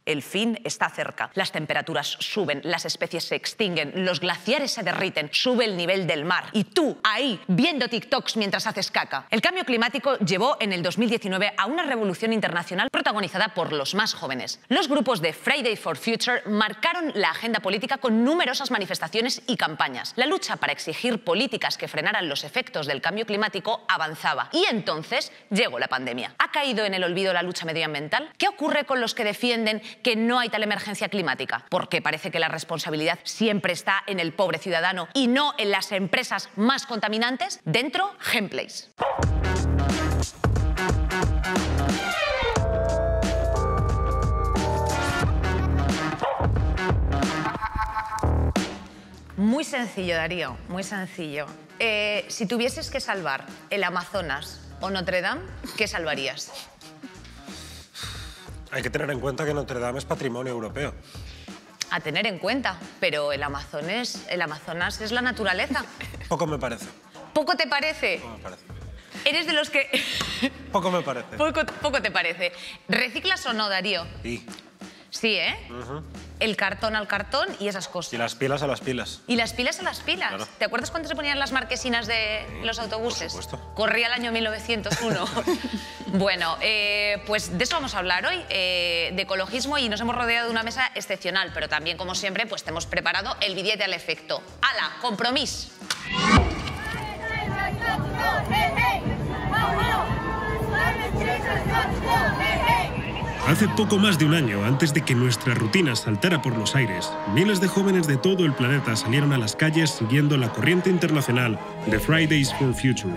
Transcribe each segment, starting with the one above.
El fin está cerca. Las temperaturas suben, las especies se extinguen, los glaciares se derriten, sube el nivel del mar. Y tú, ahí, viendo TikToks mientras haces caca. El cambio climático llevó en el 2019 a una revolución internacional protagonizada por los más jóvenes. Los grupos de Fridays for Future marcaron la agenda política con numerosas manifestaciones y campañas. La lucha para exigir políticas que frenaran los efectos del cambio climático avanzaba. Y entonces llegó la pandemia. ¿Ha caído en el olvido la lucha medioambiental? ¿Qué ocurre con los que defienden que no hay tal emergencia climática? Porque parece que la responsabilidad siempre está en el pobre ciudadano y no en las empresas más contaminantes. Dentro, Gameplays. Muy sencillo, Darío, muy sencillo. Si tuvieses que salvar el Amazonas o Notre Dame, ¿qué salvarías? Hay que tener en cuenta que Notre Dame es patrimonio europeo. A tener en cuenta, pero el Amazonas es la naturaleza. Poco me parece. ¿Poco te parece? Poco me parece. Eres de los que... Poco me parece. Poco te parece. ¿Reciclas o no, Darío? Sí. Sí, ¿eh? El cartón al cartón y esas cosas. Y las pilas a las pilas. Y las pilas a las pilas. Claro. ¿Te acuerdas cuando se ponían las marquesinas de los autobuses? Por supuesto. Corría el año 1901. Bueno, pues de eso vamos a hablar hoy, de ecologismo, y nos hemos rodeado de una mesa excepcional, pero también, como siempre, pues te hemos preparado el billete al efecto. ¡Hala, compromiso! Hace poco más de un año, antes de que nuestra rutina saltara por los aires, miles de jóvenes de todo el planeta salieron a las calles siguiendo la corriente internacional de Fridays for Future.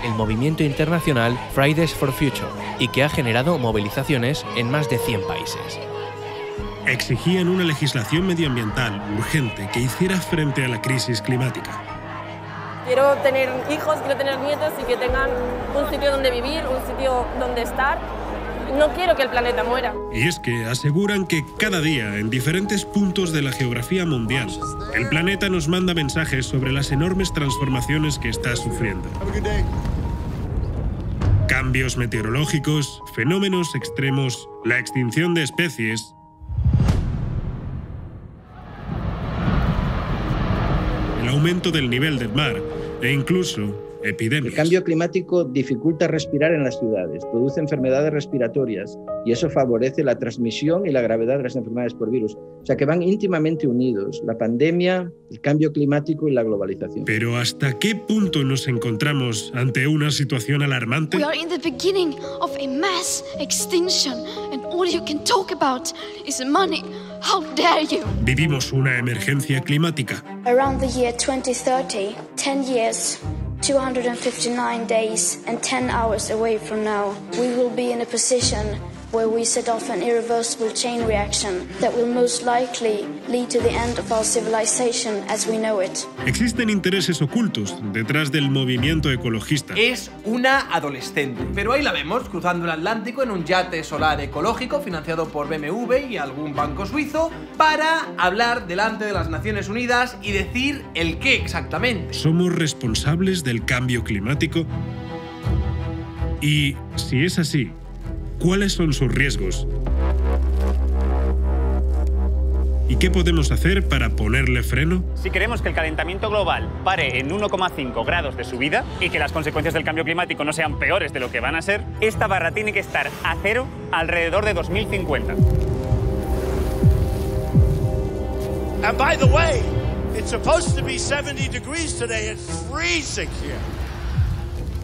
El movimiento internacional Fridays for Future, y que ha generado movilizaciones en más de 100 países. Exigían una legislación medioambiental urgente que hiciera frente a la crisis climática. Quiero tener hijos, quiero tener nietos y que tengan un sitio donde vivir, un sitio donde estar. No quiero que el planeta muera. Y es que aseguran que cada día, en diferentes puntos de la geografía mundial, el planeta nos manda mensajes sobre las enormes transformaciones que está sufriendo. Cambios meteorológicos, fenómenos extremos, la extinción de especies, el aumento del nivel del mar e incluso epidemias. El cambio climático dificulta respirar en las ciudades, produce enfermedades respiratorias y eso favorece la transmisión y la gravedad de las enfermedades por virus. O sea que van íntimamente unidos, la pandemia, el cambio climático y la globalización. Pero ¿hasta qué punto nos encontramos ante una situación alarmante? We are in the beginning of a mass extinction and all you can talk about is money. How dare you? Vivimos una emergencia climática. Around the year 2030, 10 years, 259 days and 10 hours away from now, we will be in a position where we set off an irreversible chain reaction that will most likely lead to the end of our civilization as we know it. Existen intereses ocultos detrás del movimiento ecologista. Es una adolescente, pero ahí la vemos cruzando el Atlántico en un yate solar ecológico financiado por BMW y algún banco suizo para hablar delante de las Naciones Unidas y decir el qué exactamente. ¿Somos responsables del cambio climático? Y si es así, ¿cuáles son sus riesgos? ¿Y qué podemos hacer para ponerle freno? Si queremos que el calentamiento global pare en 1,5 grados de subida y que las consecuencias del cambio climático no sean peores de lo que van a ser, esta barra tiene que estar a cero alrededor de 2050. And by the way, it's supposed to be 70 degrees today. It's freezing here.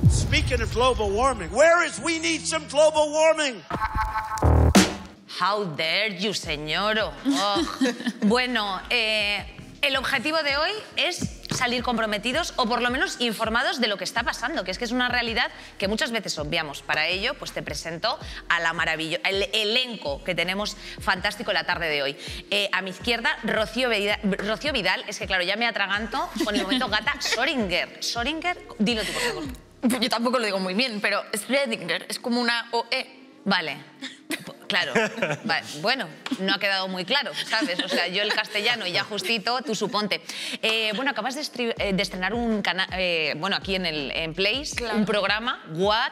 Speaking of global warming, where is we need some global warming? How dare you, señoro. Oh. Bueno, el objetivo de hoy es salir comprometidos o por lo menos informados de lo que está pasando, que es una realidad que muchas veces obviamos. Para ello, pues te presento a el elenco que tenemos fantástico la tarde de hoy. A mi izquierda, Rocío Vidal. Es que claro, ya me atraganto con el momento gata. Schrödinger. Schrödinger, dilo tú, por favor. Yo tampoco lo digo muy bien, pero Schrödinger es como una OE. Vale. Claro, vale. Bueno, no ha quedado muy claro, ¿sabes? O sea, yo el castellano y ya justito, tú suponte. Bueno, acabas de estrenar un canal, bueno, aquí en Place, claro, un programa, What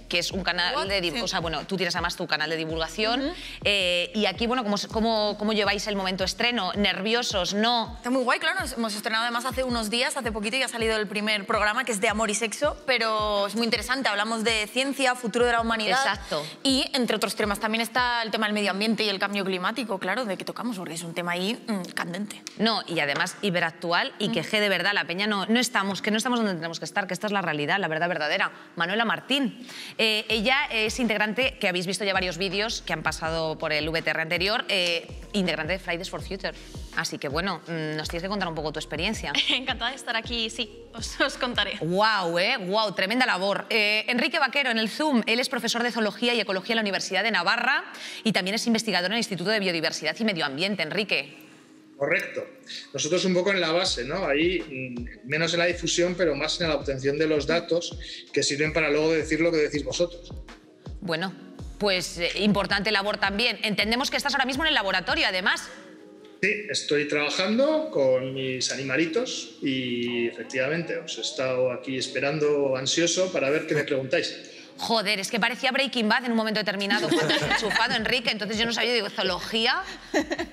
que es un canal de divulgación. O sea, bueno, tú tienes además tu canal de divulgación. Y aquí, bueno, ¿cómo lleváis el momento estreno? ¿Nerviosos? ¿No? Está muy guay, claro. Hemos estrenado además hace unos días, hace poquito, y ha salido el primer programa, que es de amor y sexo, pero es muy interesante. Hablamos de ciencia, futuro de la humanidad. Exacto. Y, entre otros temas, también está el tema del medio ambiente y el cambio climático, claro, de que tocamos, porque es un tema ahí candente. No, y además hiperactual y que de verdad la peña no estamos donde tenemos que estar, que esta es la realidad, la verdad verdadera. Manuela Martín. Ella es integrante, que habéis visto ya varios vídeos que han pasado por el VTR anterior, integrante de Fridays for Future. Así que bueno, nos tienes que contar un poco tu experiencia. Encantada de estar aquí, sí, os contaré. Wow, tremenda labor. Enrique Vaquero en el Zoom, él es profesor de Zoología y Ecología en la Universidad de Navarra y también es investigador en el Instituto de Biodiversidad y Medio Ambiente. Enrique. Correcto. Nosotros un poco en la base, ¿no? Ahí menos en la difusión, pero más en la obtención de los datos que sirven para luego decir lo que decís vosotros. Bueno, pues importante labor también. Entendemos que estás ahora mismo en el laboratorio, además. Sí, estoy trabajando con mis animalitos y efectivamente os he estado aquí esperando ansioso para ver qué me preguntáis. Joder, es que parecía Breaking Bad en un momento determinado cuando has enchufado, Enrique, entonces yo no sabía, digo, ¿zoología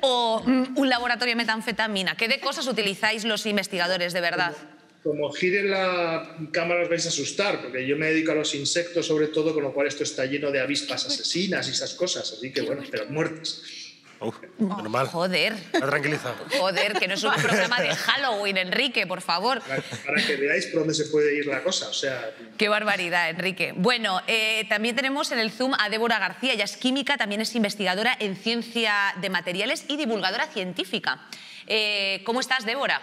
o un laboratorio de metanfetamina? ¿Qué de cosas utilizáis los investigadores, de verdad? Como gire la cámara os vais a asustar, porque yo me dedico a los insectos sobre todo, con lo cual esto está lleno de avispas asesinas y esas cosas, así que bueno, pero muertes. Normal. Joder. Está tranquilizado. Joder, que no es un programa de Halloween, Enrique, por favor. Para que veáis por dónde se puede ir la cosa, o sea... Qué barbaridad, Enrique. Bueno, también tenemos en el Zoom a Débora García, ella es química, también es investigadora en ciencia de materiales y divulgadora científica. ¿Cómo estás, Débora?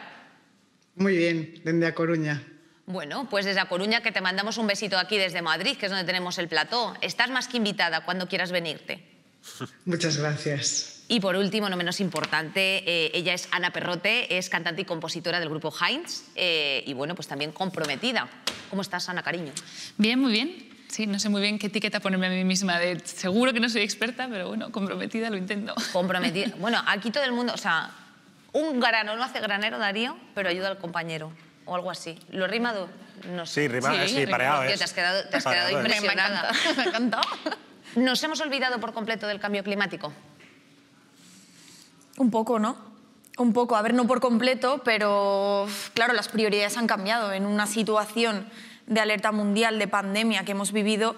Muy bien, desde A Coruña. Bueno, pues desde A Coruña que te mandamos un besito aquí desde Madrid, que es donde tenemos el plató. Estás más que invitada cuando quieras venirte. Muchas gracias. Y por último, no menos importante, ella es Ana Perrote, es cantante y compositora del grupo Heinz y bueno, pues también comprometida. ¿Cómo estás, Ana, cariño? Bien, muy bien. Sí, no sé muy bien qué etiqueta ponerme a mí misma. Seguro que no soy experta, pero bueno, comprometida lo intento. Comprometida. Bueno, aquí todo el mundo, o sea, un grano no hace granero, Darío, pero ayuda al compañero o algo así. ¿Lo he rimado? No sé. Sí, pareado es. Te has quedado impresionada. Me encanta. ¿Nos hemos olvidado por completo del cambio climático? Un poco, ¿no? Un poco, a ver, no por completo, pero claro, las prioridades han cambiado. En una situación de alerta mundial, de pandemia que hemos vivido,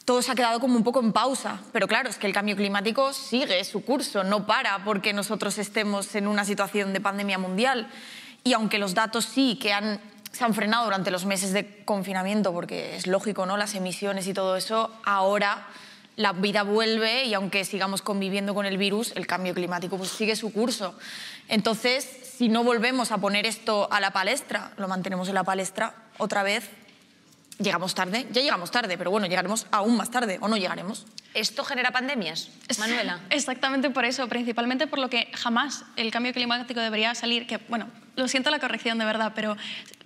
todo se ha quedado como un poco en pausa. Pero claro, es que el cambio climático sigue su curso, no para porque nosotros estemos en una situación de pandemia mundial. Y aunque los datos sí que se han frenado durante los meses de confinamiento, porque es lógico, ¿no? Las emisiones y todo eso, ahora la vida vuelve y aunque sigamos conviviendo con el virus, el cambio climático pues sigue su curso. Entonces, si no volvemos a poner esto a la palestra, lo mantenemos en la palestra otra vez, llegamos tarde. Ya llegamos tarde, pero bueno, llegaremos aún más tarde, ¿o no llegaremos? ¿Esto genera pandemias, Manuela? Exactamente por eso, principalmente por lo que jamás el cambio climático debería salir, que bueno, lo siento la corrección de verdad, pero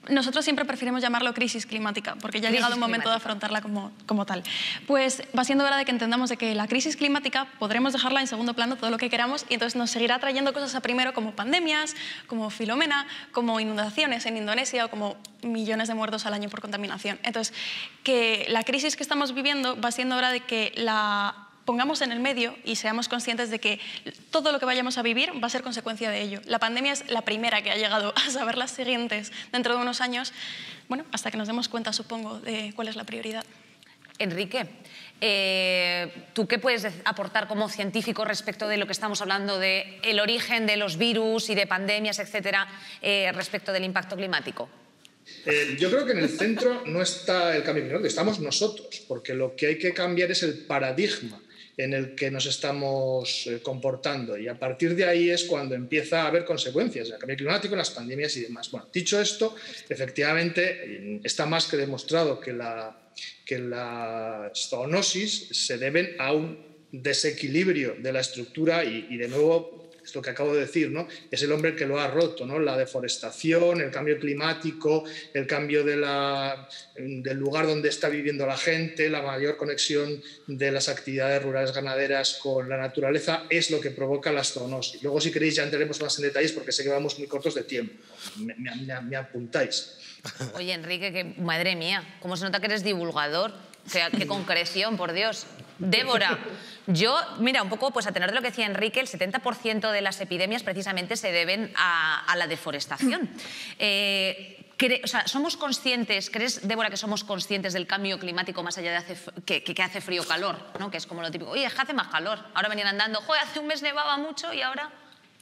nosotros siempre preferimos llamarlo crisis climática, porque ya ha llegado un momento de afrontarla como tal. Pues va siendo hora de que entendamos de que la crisis climática podremos dejarla en segundo plano todo lo que queramos y entonces nos seguirá trayendo cosas a primero como pandemias, como Filomena, como inundaciones en Indonesia o como millones de muertos al año por contaminación. Entonces, que la crisis que estamos viviendo va siendo hora de que la pongamos en el medio y seamos conscientes de que todo lo que vayamos a vivir va a ser consecuencia de ello. La pandemia es la primera que ha llegado, a saber las siguientes dentro de unos años, bueno, hasta que nos demos cuenta, supongo, de cuál es la prioridad. Enrique, ¿tú qué puedes aportar como científico respecto de lo que estamos hablando del origen de los virus y de pandemias, etcétera, respecto del impacto climático? Yo creo que en el centro no está el cambio climático, estamos nosotros, porque lo que hay que cambiar es el paradigma en el que nos estamos comportando y a partir de ahí es cuando empieza a haber consecuencias, el cambio climático, las pandemias y demás. Bueno, dicho esto, efectivamente está más que demostrado que las zoonosis se deben a un desequilibrio de la estructura y de nuevo es lo que acabo de decir, ¿no? Es el hombre el que lo ha roto, ¿no? La deforestación, el cambio climático, el cambio del lugar donde está viviendo la gente, la mayor conexión de las actividades rurales ganaderas con la naturaleza es lo que provoca la zoonosis. Luego, si queréis, ya entraremos más en detalles porque sé que vamos muy cortos de tiempo. Me apuntáis. Oye, Enrique, que madre mía, cómo se nota que eres divulgador. Qué concreción, por Dios. Débora, yo, mira, un poco pues a tenor de lo que decía Enrique, el 70% de las epidemias precisamente se deben a la deforestación. O sea, ¿somos conscientes, crees, Débora, que somos conscientes del cambio climático más allá de que hace frío o calor, ¿no? Que es como lo típico, oye, es que hace más calor, ahora venían andando, joder, hace un mes nevaba mucho y ahora...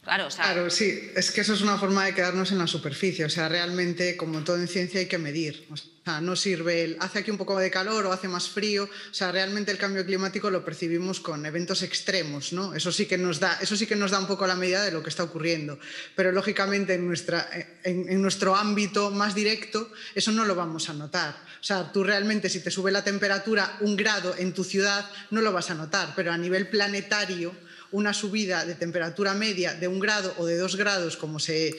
Claro, o sea... Claro, sí, es que eso es una forma de quedarnos en la superficie, o sea, realmente, como todo en ciencia, hay que medir. O sea, no sirve el hace aquí un poco de calor o hace más frío, o sea, realmente el cambio climático lo percibimos con eventos extremos, ¿no? Eso sí que nos da un poco la medida de lo que está ocurriendo, pero lógicamente en nuestro ámbito más directo eso no lo vamos a notar. O sea, tú realmente si te sube la temperatura 1 grado en tu ciudad no lo vas a notar, pero a nivel planetario una subida de temperatura media de 1 grado o de 2 grados, como se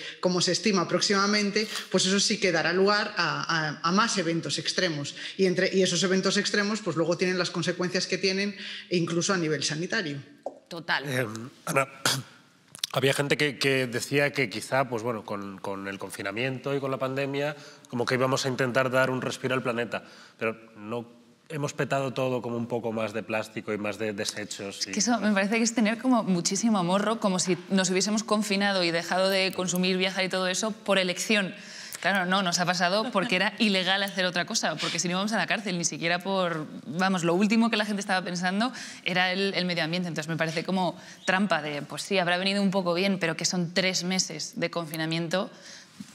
estima próximamente, pues eso sí que dará lugar a más eventos extremos. Y esos eventos extremos pues luego tienen las consecuencias que tienen, incluso a nivel sanitario. Total. Ana, había gente que decía que quizá, pues bueno, con el confinamiento y con la pandemia, como que íbamos a intentar dar un respiro al planeta, pero no... Hemos petado todo como un poco más de plástico y más de desechos. Es que eso me parece que es tener como muchísimo morro, como si nos hubiésemos confinado y dejado de consumir, viajar y todo eso por elección. Claro, no, nos ha pasado porque era ilegal hacer otra cosa, porque si no íbamos a la cárcel, ni siquiera por... Vamos, lo último que la gente estaba pensando era el medio ambiente. Entonces me parece como trampa de, pues sí, habrá venido un poco bien, pero que son 3 meses de confinamiento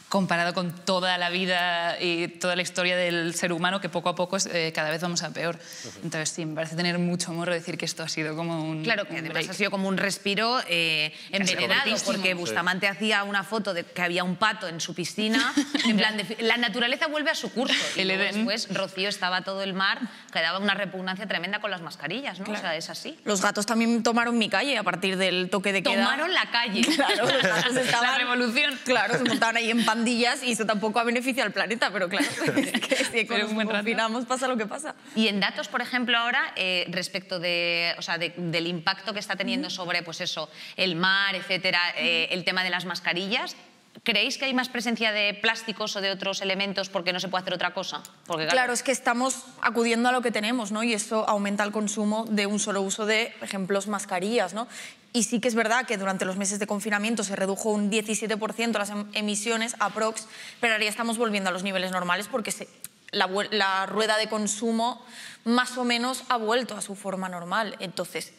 comparado con toda la vida y toda la historia del ser humano, que poco a poco cada vez vamos a peor. Entonces sí, me parece tener mucho morro decir que esto ha sido como un... Claro, que además ha sido como un respiro envenenado, porque Bustamante hacía una foto de que había un pato en su piscina, en plan de, la naturaleza vuelve a su curso. Y luego después Rocío estaba todo el mar, que daba una repugnancia tremenda con las mascarillas, ¿no? Claro. O sea, es así. Los gatos también tomaron mi calle a partir del toque de queda. Tomaron la calle. Claro, los gatos estaban... La revolución. Claro, se montaban ahí en pandillas y eso tampoco ha beneficiado al planeta, pero claro, es que si nos confinamos pasa lo que pasa. Y en datos, por ejemplo, ahora, respecto del impacto que está teniendo sobre pues eso, el mar, etcétera, el tema de las mascarillas, ¿creéis que hay más presencia de plásticos o de otros elementos porque no se puede hacer otra cosa? Porque, claro, es que estamos acudiendo a lo que tenemos, ¿no? Y eso aumenta el consumo de un solo uso de, por ejemplo, mascarillas, ¿no? Y sí que es verdad que durante los meses de confinamiento se redujo un 17% las emisiones aprox, pero ahora ya estamos volviendo a los niveles normales porque la rueda de consumo más o menos ha vuelto a su forma normal. Entonces,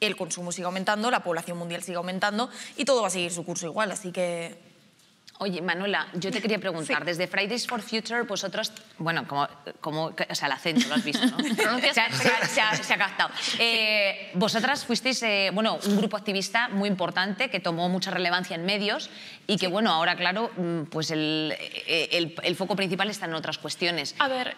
el consumo sigue aumentando, la población mundial sigue aumentando y todo va a seguir su curso igual, así que... Oye, Manuela, yo te quería preguntar, desde Fridays for Future, vosotros, bueno, o sea, el acento, lo has visto, ¿no? se ha captado. Vosotras fuisteis, bueno, un grupo activista muy importante que tomó mucha relevancia en medios y que, bueno, ahora, claro, pues el foco principal está en otras cuestiones. A ver,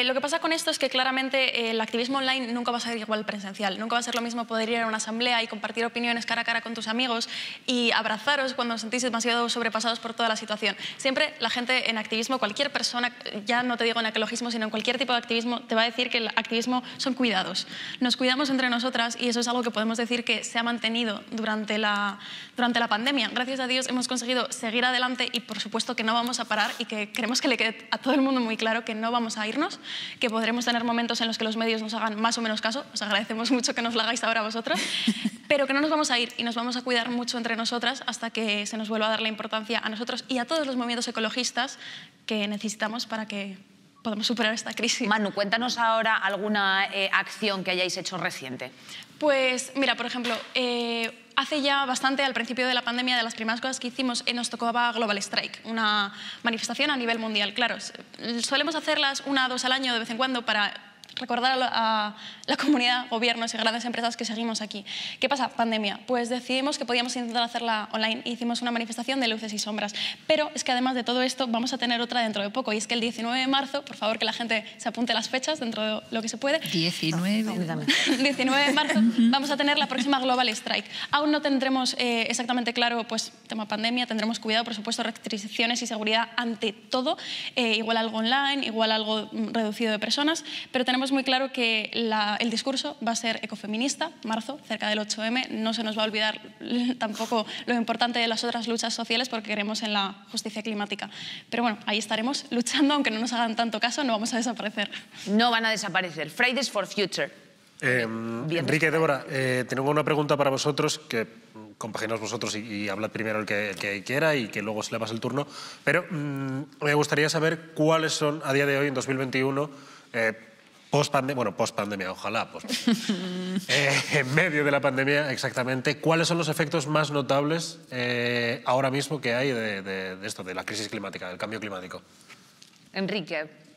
lo que pasa con esto es que claramente el activismo online nunca va a ser igual presencial. Nunca va a ser lo mismo poder ir a una asamblea y compartir opiniones cara a cara con tus amigos y abrazaros cuando os sentís demasiado sobrepasados por toda la situación. Siempre la gente en activismo, cualquier persona, ya no te digo en ecologismo, sino en cualquier tipo de activismo, te va a decir que el activismo son cuidados. Nos cuidamos entre nosotras y eso es algo que podemos decir que se ha mantenido durante la pandemia. Gracias a Dios hemos conseguido seguir adelante y por supuesto que no vamos a parar y que queremos que le quede a todo el mundo muy claro que no vamos a irnos, que podremos tener momentos en los que los medios nos hagan más o menos caso, os agradecemos mucho que nos lo hagáis ahora vosotros, pero que no nos vamos a ir y nos vamos a cuidar mucho entre nosotras hasta que se nos vuelva a dar la importancia a nosotros y a todos los movimientos ecologistas que necesitamos para que podamos superar esta crisis. Manu, cuéntanos ahora alguna acción que hayáis hecho reciente. Pues mira, por ejemplo, hace ya bastante, al principio de la pandemia, de las primeras cosas que hicimos, nos tocaba Global Strike, una manifestación a nivel mundial. Claro, solemos hacerlas 1 o 2 al año de vez en cuando para recordar a la comunidad, gobiernos y grandes empresas que seguimos aquí. ¿Qué pasa? Pandemia. Pues decidimos que podíamos intentar hacerla online. Hicimos una manifestación de luces y sombras. Pero es que además de todo esto vamos a tener otra dentro de poco. Y es que el 19 de marzo, por favor que la gente se apunte las fechas dentro de lo que se puede. 19 de marzo vamos a tener la próxima Global Strike. Aún no tendremos exactamente claro, pues, tema pandemia, tendremos cuidado, por supuesto, restricciones y seguridad ante todo. Igual algo online, igual algo reducido de personas, pero tenemos tenemos muy claro que el discurso va a ser ecofeminista, marzo, cerca del 8M. No se nos va a olvidar tampoco lo importante de las otras luchas sociales porque creemos en la justicia climática. Pero bueno, ahí estaremos luchando, aunque no nos hagan tanto caso, no vamos a desaparecer. No van a desaparecer. Fridays for Future. Enrique, Débora, tengo una pregunta para vosotros que compaginaos vosotros y hablad primero el que quiera y que luego se le pase el turno. Pero me gustaría saber cuáles son, a día de hoy, en 2021, post-pandemia, ojalá, en medio de la pandemia, exactamente, ¿cuáles son los efectos más notables ahora mismo que hay de esto, de la crisis climática, del cambio climático? Enrique.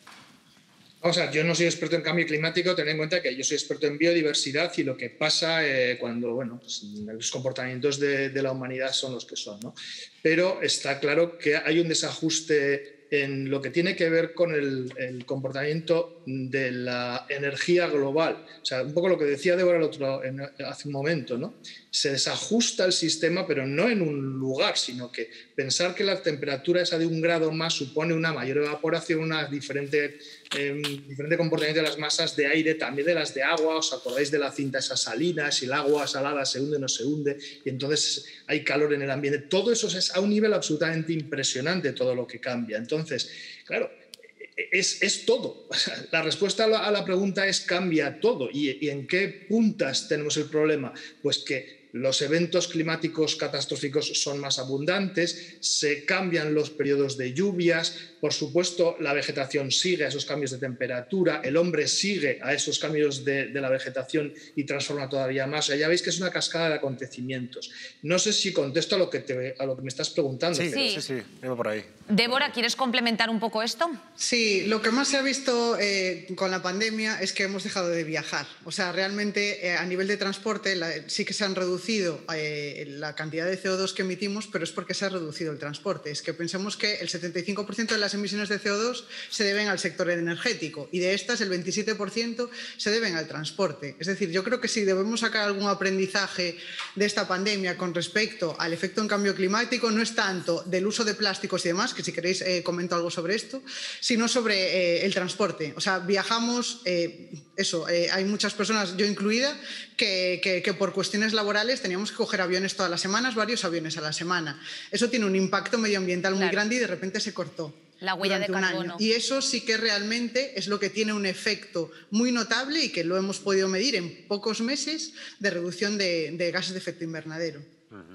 O sea, yo no soy experto en cambio climático, tened en cuenta que yo soy experto en biodiversidad y lo que pasa cuando, pues, los comportamientos de la humanidad son los que son, ¿no? Pero está claro que hay un desajuste en lo que tiene que ver con el comportamiento de la energía global. O sea, un poco lo que decía Débora hace un momento, ¿no? Se desajusta el sistema, pero no en un lugar, sino que pensar que la temperatura esa de 1 grado más supone una mayor evaporación, una diferente comportamiento de las masas de aire, también de las de agua. ¿Os acordáis de la cinta esa salina? Si el agua salada se hunde o no se hunde, y entonces hay calor en el ambiente. Todo eso es a un nivel absolutamente impresionante, todo lo que cambia. Entonces, claro, es todo. O sea, la respuesta a la pregunta es cambia todo. ¿Y en qué puntas tenemos el problema? Pues que los eventos climáticos catastróficos son más abundantes, se cambian los periodos de lluvias, por supuesto la vegetación sigue a esos cambios de temperatura, el hombre sigue a esos cambios de la vegetación y transforma todavía más. O sea, ya veis que es una cascada de acontecimientos. No sé si contesto a lo que me estás preguntando. Sí, pero... sí, vengo por ahí. Débora, ¿quieres complementar un poco esto? Sí, lo que más se ha visto con la pandemia es que hemos dejado de viajar. O sea, realmente a nivel de transporte sí que se han reducido la cantidad de CO2 que emitimos, pero es porque se ha reducido el transporte. Es que pensamos que el 75% de las emisiones de CO2 se deben al sector energético y de estas el 27% se deben al transporte. Es decir, yo creo que si debemos sacar algún aprendizaje de esta pandemia con respecto al efecto en cambio climático, no es tanto del uso de plásticos y demás, que si queréis comento algo sobre esto, sino sobre el transporte. O sea, viajamos, hay muchas personas, yo incluida, que por cuestiones laborales teníamos que coger aviones todas las semanas, varios aviones a la semana. Eso tiene un impacto medioambiental muy grande y de repente se cortó. La huella de carbono. Y eso sí que realmente es lo que tiene un efecto muy notable y que lo hemos podido medir en pocos meses de reducción de gases de efecto invernadero.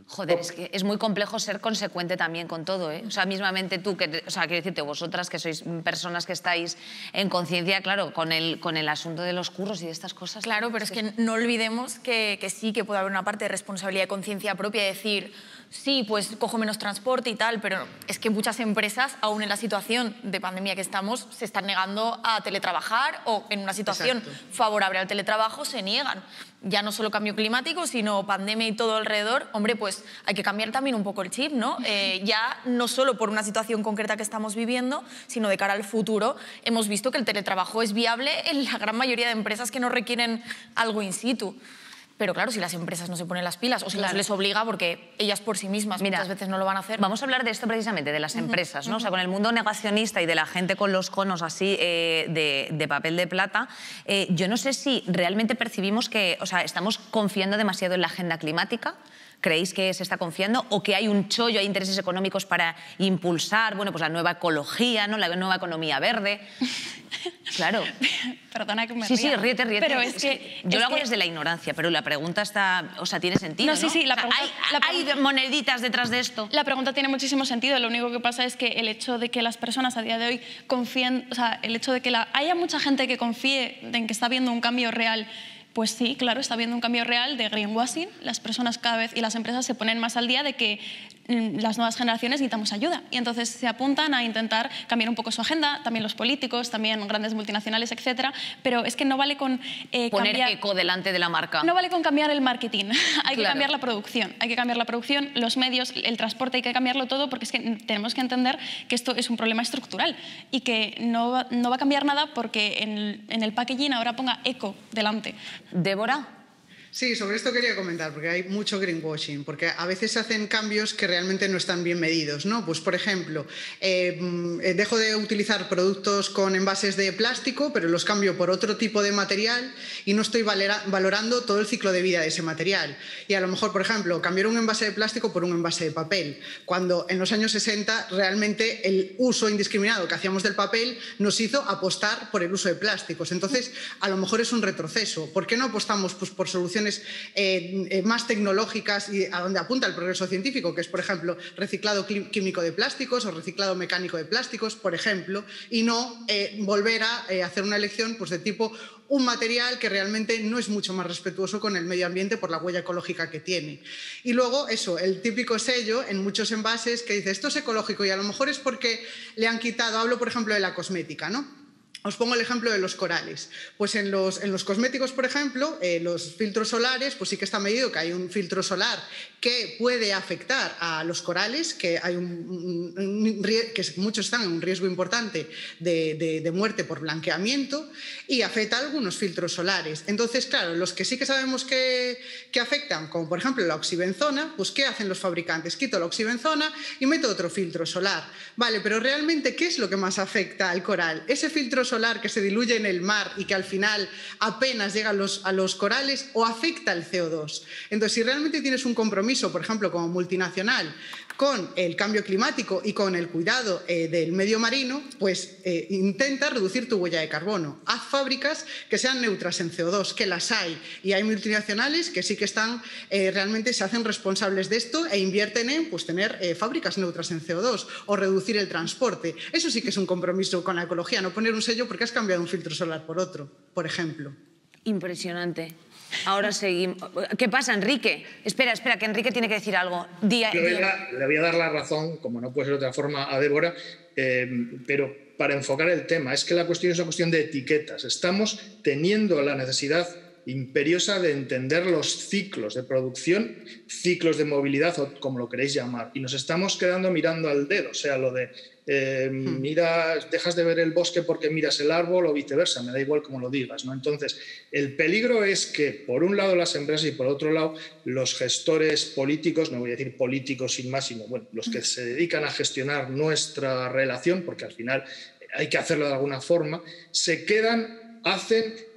Joder, es que es muy complejo ser consecuente también con todo, ¿eh? O sea, mismamente tú, quiero decirte, vosotras que sois personas que estáis en conciencia, claro, con el asunto de los curros y de estas cosas. Claro, pero es que no olvidemos que sí que puede haber una parte de responsabilidad y conciencia propia de decir, sí, pues cojo menos transporte y tal, pero es que muchas empresas, aún en la situación de pandemia que estamos, se están negando a teletrabajar o en una situación favorable al teletrabajo se niegan. Ya no solo cambio climático, sino pandemia y todo alrededor. Hombre, pues hay que cambiar también un poco el chip, ¿no? Ya no solo por una situación concreta que estamos viviendo, sino de cara al futuro. Hemos visto que el teletrabajo es viable en la gran mayoría de empresas que no requieren algo in situ. Pero claro, si las empresas no se ponen las pilas o se les obliga, porque ellas por sí mismas muchas veces no lo van a hacer. Vamos a hablar de esto precisamente, de las empresas, ¿no? O sea, con el mundo negacionista y de la gente con los conos así de papel de plata, yo no sé si realmente percibimos que, o sea, estamos confiando demasiado en la agenda climática. ¿Creéis que se está confiando o que hay un chollo, hay intereses económicos para impulsar, bueno, pues la nueva ecología, ¿no? La nueva economía verde? Claro. Perdona que me ría. Sí, ríete. Pero es que... Yo lo hago desde la ignorancia, pero la pregunta está... O sea, tiene sentido, ¿no? Sí, la pregunta, ¿Hay moneditas detrás de esto? La pregunta tiene muchísimo sentido. Lo único que pasa es que el hecho de que las personas a día de hoy confíen... O sea, el hecho de que haya mucha gente que confíe en que está habiendo un cambio real. Pues sí, claro, está habiendo un cambio real de greenwashing. Las personas cada vez y las empresas se ponen más al día de que las nuevas generaciones necesitamos ayuda. Y entonces se apuntan a intentar cambiar un poco su agenda, también los políticos, también grandes multinacionales, etcétera. Pero es que no vale con poner eco delante de la marca. No vale con cambiar el marketing. Hay que cambiar la producción. Hay que cambiar la producción, los medios, el transporte, hay que cambiarlo todo porque es que tenemos que entender que esto es un problema estructural y que no va a cambiar nada porque en el packaging ahora ponga eco delante. ¿Débora? Sí, sobre esto quería comentar, porque hay mucho greenwashing, porque a veces se hacen cambios que realmente no están bien medidos, ¿no? Pues, por ejemplo, dejo de utilizar productos con envases de plástico, pero los cambio por otro tipo de material y no estoy valorando todo el ciclo de vida de ese material. Y a lo mejor, por ejemplo, cambiar un envase de plástico por un envase de papel, cuando en los años 60 realmente el uso indiscriminado que hacíamos del papel nos hizo apostar por el uso de plásticos. Entonces, a lo mejor es un retroceso. ¿Por qué no apostamos pues, por soluciones más tecnológicas y a donde apunta el progreso científico, que es, por ejemplo, reciclado químico de plásticos o reciclado mecánico de plásticos, por ejemplo, y no volver a hacer una elección pues, de tipo un material que realmente no es mucho más respetuoso con el medio ambiente por la huella ecológica que tiene. Y luego eso, el típico sello en muchos envases que dice esto es ecológico y a lo mejor es porque le han quitado, hablo por ejemplo de la cosmética, ¿no? Os pongo el ejemplo de los corales. Pues en los cosméticos, por ejemplo, los filtros solares, pues sí que está medido que hay un filtro solar que puede afectar a los corales, que hay que muchos están en un riesgo importante de muerte por blanqueamiento y afecta a algunos filtros solares. Entonces, claro, los que sí que sabemos que afectan, como por ejemplo la oxibenzona, pues ¿qué hacen los fabricantes? Quito la oxibenzona y meto otro filtro solar. Vale, pero realmente, ¿qué es lo que más afecta al coral? Ese filtro solar que se diluye en el mar y que al final apenas llega a los corales o afecta el CO2. Entonces, si realmente tienes un compromiso, por ejemplo, como multinacional, con el cambio climático y con el cuidado del medio marino, pues intenta reducir tu huella de carbono. Haz fábricas que sean neutras en CO2, que las hay. Y hay multinacionales que sí que están, realmente se hacen responsables de esto e invierten en pues, tener fábricas neutras en CO2 o reducir el transporte. Eso sí que es un compromiso con la ecología, no poner un sello porque has cambiado un filtro solar por otro, por ejemplo. Impresionante. Ahora seguimos. ¿Qué pasa, Enrique? Espera, que Enrique tiene que decir algo. Le voy a dar la razón, como no puede ser de otra forma, a Débora, pero para enfocar el tema, es que la cuestión es una cuestión de etiquetas. Estamos teniendo la necesidad imperiosa de entender los ciclos de producción, ciclos de movilidad o como lo queréis llamar, y nos estamos quedando mirando al dedo, o sea, lo de dejas de ver el bosque porque miras el árbol o viceversa, me da igual cómo lo digas, ¿no? Entonces, el peligro es que por un lado las empresas y por otro lado los gestores políticos, no voy a decir políticos sin más, sino bueno, los que se dedican a gestionar nuestra relación, porque al final hay que hacerlo de alguna forma, se quedan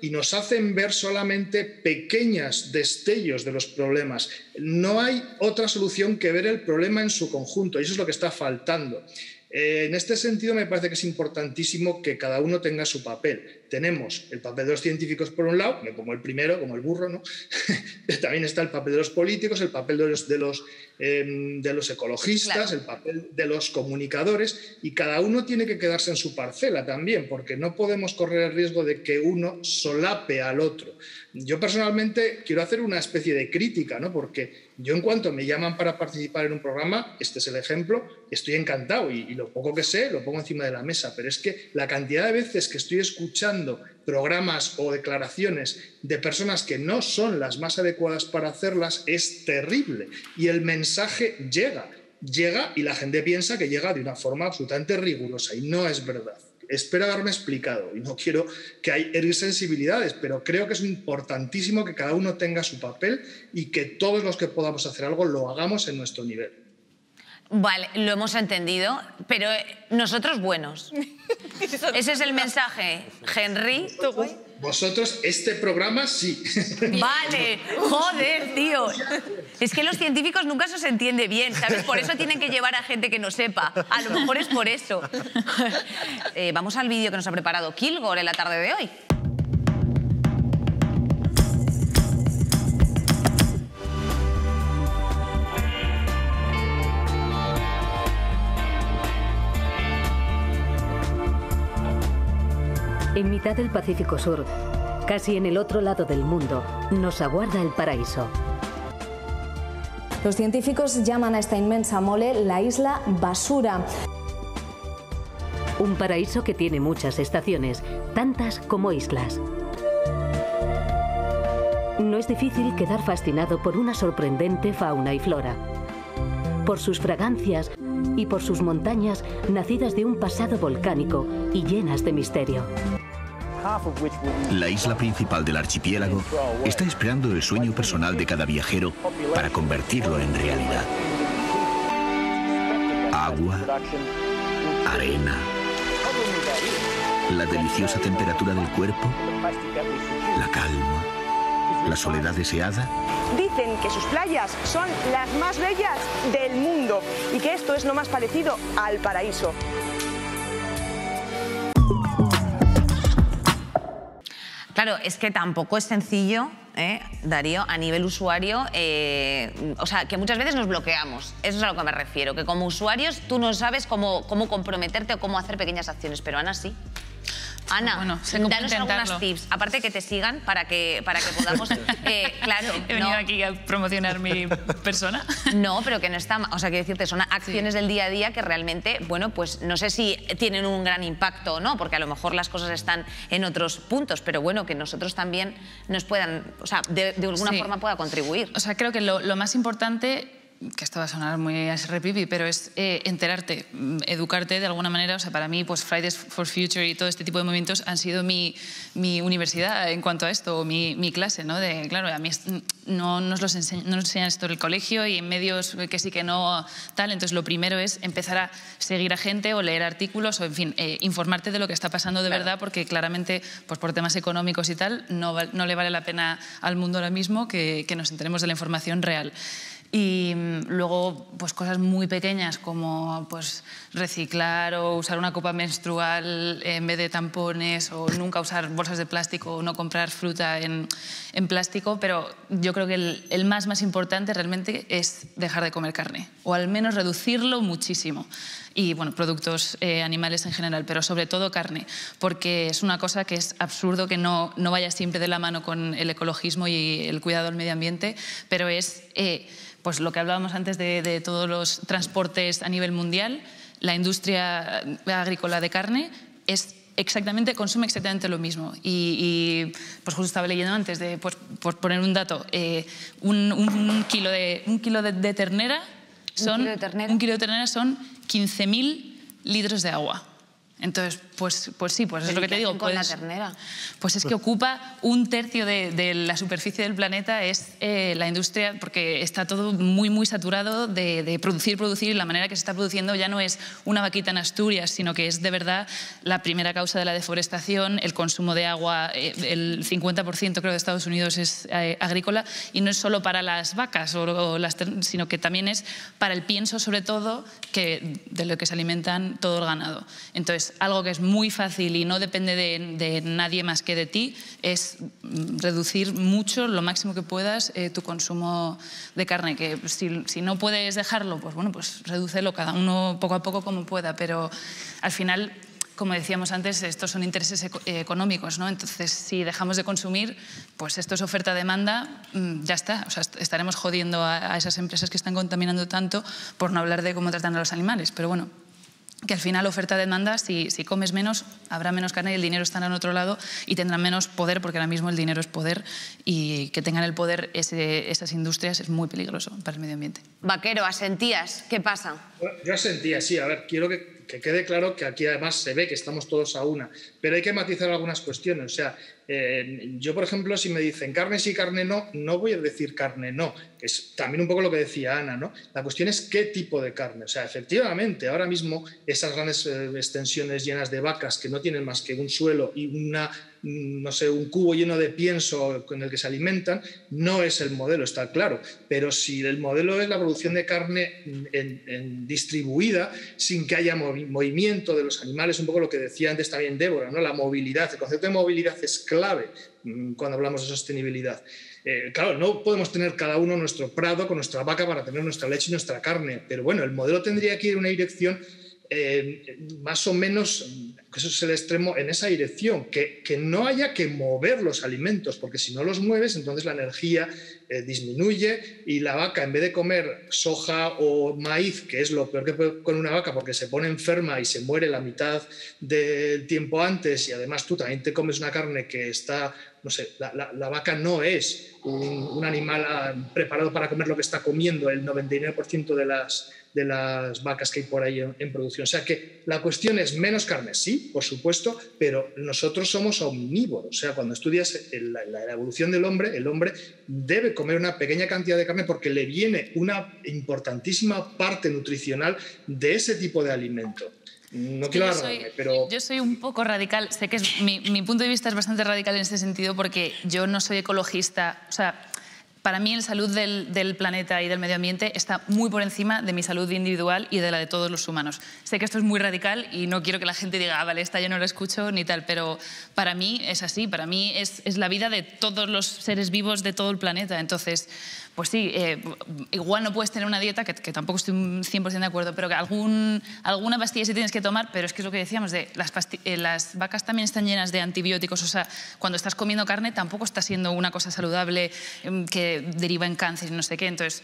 y nos hacen ver solamente pequeños destellos de los problemas. No hay otra solución que ver el problema en su conjunto y eso es lo que está faltando. En este sentido me parece que es importantísimo que cada uno tenga su papel. Tenemos el papel de los científicos por un lado, me pongo el primero, como el burro, ¿no? También está el papel de los políticos, el papel de los ecologistas, claro, el papel de los comunicadores y cada uno tiene que quedarse en su parcela también, porque no podemos correr el riesgo de que uno solape al otro. Yo personalmente quiero hacer una especie de crítica, ¿no? Porque yo en cuanto me llaman para participar en un programa, este es el ejemplo, estoy encantado y lo poco que sé lo pongo encima de la mesa, pero es que la cantidad de veces que estoy escuchando programas o declaraciones de personas que no son las más adecuadas para hacerlas es terrible y el mensaje llega y la gente piensa que llega de una forma absolutamente rigurosa y no es verdad. Espero haberme explicado y no quiero que hay herir sensibilidades, pero creo que es importantísimo que cada uno tenga su papel y que todos los que podamos hacer algo lo hagamos en nuestro nivel. Vale, lo hemos entendido, pero nosotros buenos. Ese es el mensaje, Henry. Vosotros, este programa, sí. Vale, joder, tío. Es que los científicos nunca se os entiende bien, ¿sabes? Por eso tienen que llevar a gente que no sepa. A lo mejor es por eso. Vamos al vídeo que nos ha preparado Kilgore en la tarde de hoy. En mitad del Pacífico Sur, casi en el otro lado del mundo, nos aguarda el paraíso. Los científicos llaman a esta inmensa mole la isla Basura. Un paraíso que tiene muchas estaciones, tantas como islas. No es difícil quedar fascinado por una sorprendente fauna y flora, por sus fragancias y por sus montañas nacidas de un pasado volcánico y llenas de misterio. La isla principal del archipiélago está esperando el sueño personal de cada viajero para convertirlo en realidad. Agua, arena, la deliciosa temperatura del cuerpo, la calma, la soledad deseada. Dicen que sus playas son las más bellas del mundo y que esto es lo más parecido al paraíso. Claro, es que tampoco es sencillo, Darío, a nivel usuario, o sea, que muchas veces nos bloqueamos, eso es a lo que me refiero, que como usuarios tú no sabes cómo comprometerte o cómo hacer pequeñas acciones, pero Ana sí. Ana, bueno, danos algunas tips, aparte que te sigan para que podamos, claro. He venido aquí a promocionar mi persona. No, pero que no está, o sea, quiero decirte, son acciones del día a día que realmente, bueno, pues no sé si tienen un gran impacto o no, porque a lo mejor las cosas están en otros puntos, pero bueno, que nosotros también nos puedan, o sea, de alguna forma pueda contribuir. O sea, creo que lo más importante, que esto va a sonar muy repipi, pero es enterarte, educarte de alguna manera. O sea, para mí, pues Fridays for Future y todo este tipo de movimientos han sido mi universidad en cuanto a esto, o mi clase, ¿no? Claro, a mí no nos enseñan esto en el colegio y en medios que sí que no tal. Entonces, lo primero es empezar a seguir a gente o leer artículos o, en fin, informarte de lo que está pasando de verdad, porque claramente, pues por temas económicos y tal, no le vale la pena al mundo ahora mismo que nos enteremos de la información real. Y luego, pues cosas muy pequeñas como pues, reciclar o usar una copa menstrual en vez de tampones, o nunca usar bolsas de plástico o no comprar fruta en plástico, pero yo creo que el más importante realmente es dejar de comer carne, o al menos reducirlo muchísimo. Y bueno, productos animales en general, pero sobre todo carne, porque es una cosa que es absurdo que no vaya siempre de la mano con el ecologismo y el cuidado del medio ambiente, pero es pues lo que hablábamos antes de todos los transportes a nivel mundial. La industria agrícola de carne consume exactamente lo mismo. Y pues justo estaba leyendo antes, pues, por poner un dato, un kilo de ternera son 15.000 litros de agua. Entonces, pues sí, pues es lo que te digo. Con la ternera. Pues es que ocupa un tercio de la superficie del planeta, es la industria, porque está todo muy saturado de producir, y la manera que se está produciendo ya no es una vaquita en Asturias, sino que es de verdad la primera causa de la deforestación, el consumo de agua, el 50% creo de Estados Unidos es agrícola, y no es solo para las vacas, sino que también es para el pienso, sobre todo, de lo que se alimentan todo el ganado. Entonces, algo que es muy fácil y no depende de nadie más que de ti es reducir mucho, lo máximo que puedas, tu consumo de carne, que si no puedes dejarlo, pues bueno, pues redúcelo cada uno poco a poco como pueda, pero al final, como decíamos antes, estos son intereses económicos, ¿no? Entonces, si dejamos de consumir, pues esto es oferta-demanda, ya está. O sea, estaremos jodiendo a esas empresas que están contaminando tanto, por no hablar de cómo tratan a los animales, pero bueno, que al final oferta-demanda, si comes menos, habrá menos carne y el dinero estará en otro lado y tendrán menos poder, porque ahora mismo el dinero es poder, y que tengan el poder esas industrias es muy peligroso para el medio ambiente. Vaquero, ¿asentías? ¿Qué pasa? Yo asentía, sí. A ver, quiero que quede claro que aquí además se ve que estamos todos a una, pero hay que matizar algunas cuestiones. O sea, yo, por ejemplo, si me dicen carne sí, carne no, no voy a decir carne no, que es también un poco lo que decía Ana, ¿no? La cuestión es qué tipo de carne. O sea, efectivamente, ahora mismo esas grandes extensiones llenas de vacas que no tienen más que un suelo y un cubo lleno de pienso con el que se alimentan, no es el modelo, está claro. Pero si el modelo es la producción de carne distribuida, sin que haya movimiento de los animales, un poco lo que decía antes también Débora, ¿no? La movilidad, el concepto de movilidad es clave cuando hablamos de sostenibilidad. Claro, no podemos tener cada uno nuestro prado con nuestra vaca para tener nuestra leche y nuestra carne, pero bueno, el modelo tendría que ir en una dirección más o menos, eso es el extremo, en esa dirección, que no haya que mover los alimentos, porque si no los mueves, entonces la energía disminuye y la vaca, en vez de comer soja o maíz, que es lo peor que puede con una vaca porque se pone enferma y se muere la mitad del tiempo antes, y además tú también te comes una carne que está no sé, la vaca no es un animal preparado para comer lo que está comiendo el 99% de las vacas que hay por ahí en producción. O sea que la cuestión es menos carne, sí, por supuesto, pero nosotros somos omnívoros. O sea, cuando estudias la evolución del hombre, el hombre debe comer una pequeña cantidad de carne porque le viene una importantísima parte nutricional de ese tipo de alimento. No quiero alargarme, pero... Yo soy un poco radical. Sé que mi punto de vista es bastante radical en este sentido porque yo no soy ecologista. O sea, para mí la salud del planeta y del medio ambiente está muy por encima de mi salud individual y de la de todos los humanos. Sé que esto es muy radical y no quiero que la gente diga, vale, esta yo no la escucho ni tal, pero para mí es así. Para mí es la vida de todos los seres vivos de todo el planeta. Entonces, pues sí, igual no puedes tener una dieta, que tampoco estoy 100% de acuerdo, pero que alguna pastilla sí tienes que tomar, pero es que es lo que decíamos, las vacas también están llenas de antibióticos, o sea, cuando estás comiendo carne tampoco está siendo una cosa saludable que deriva en cáncer y no sé qué. Entonces,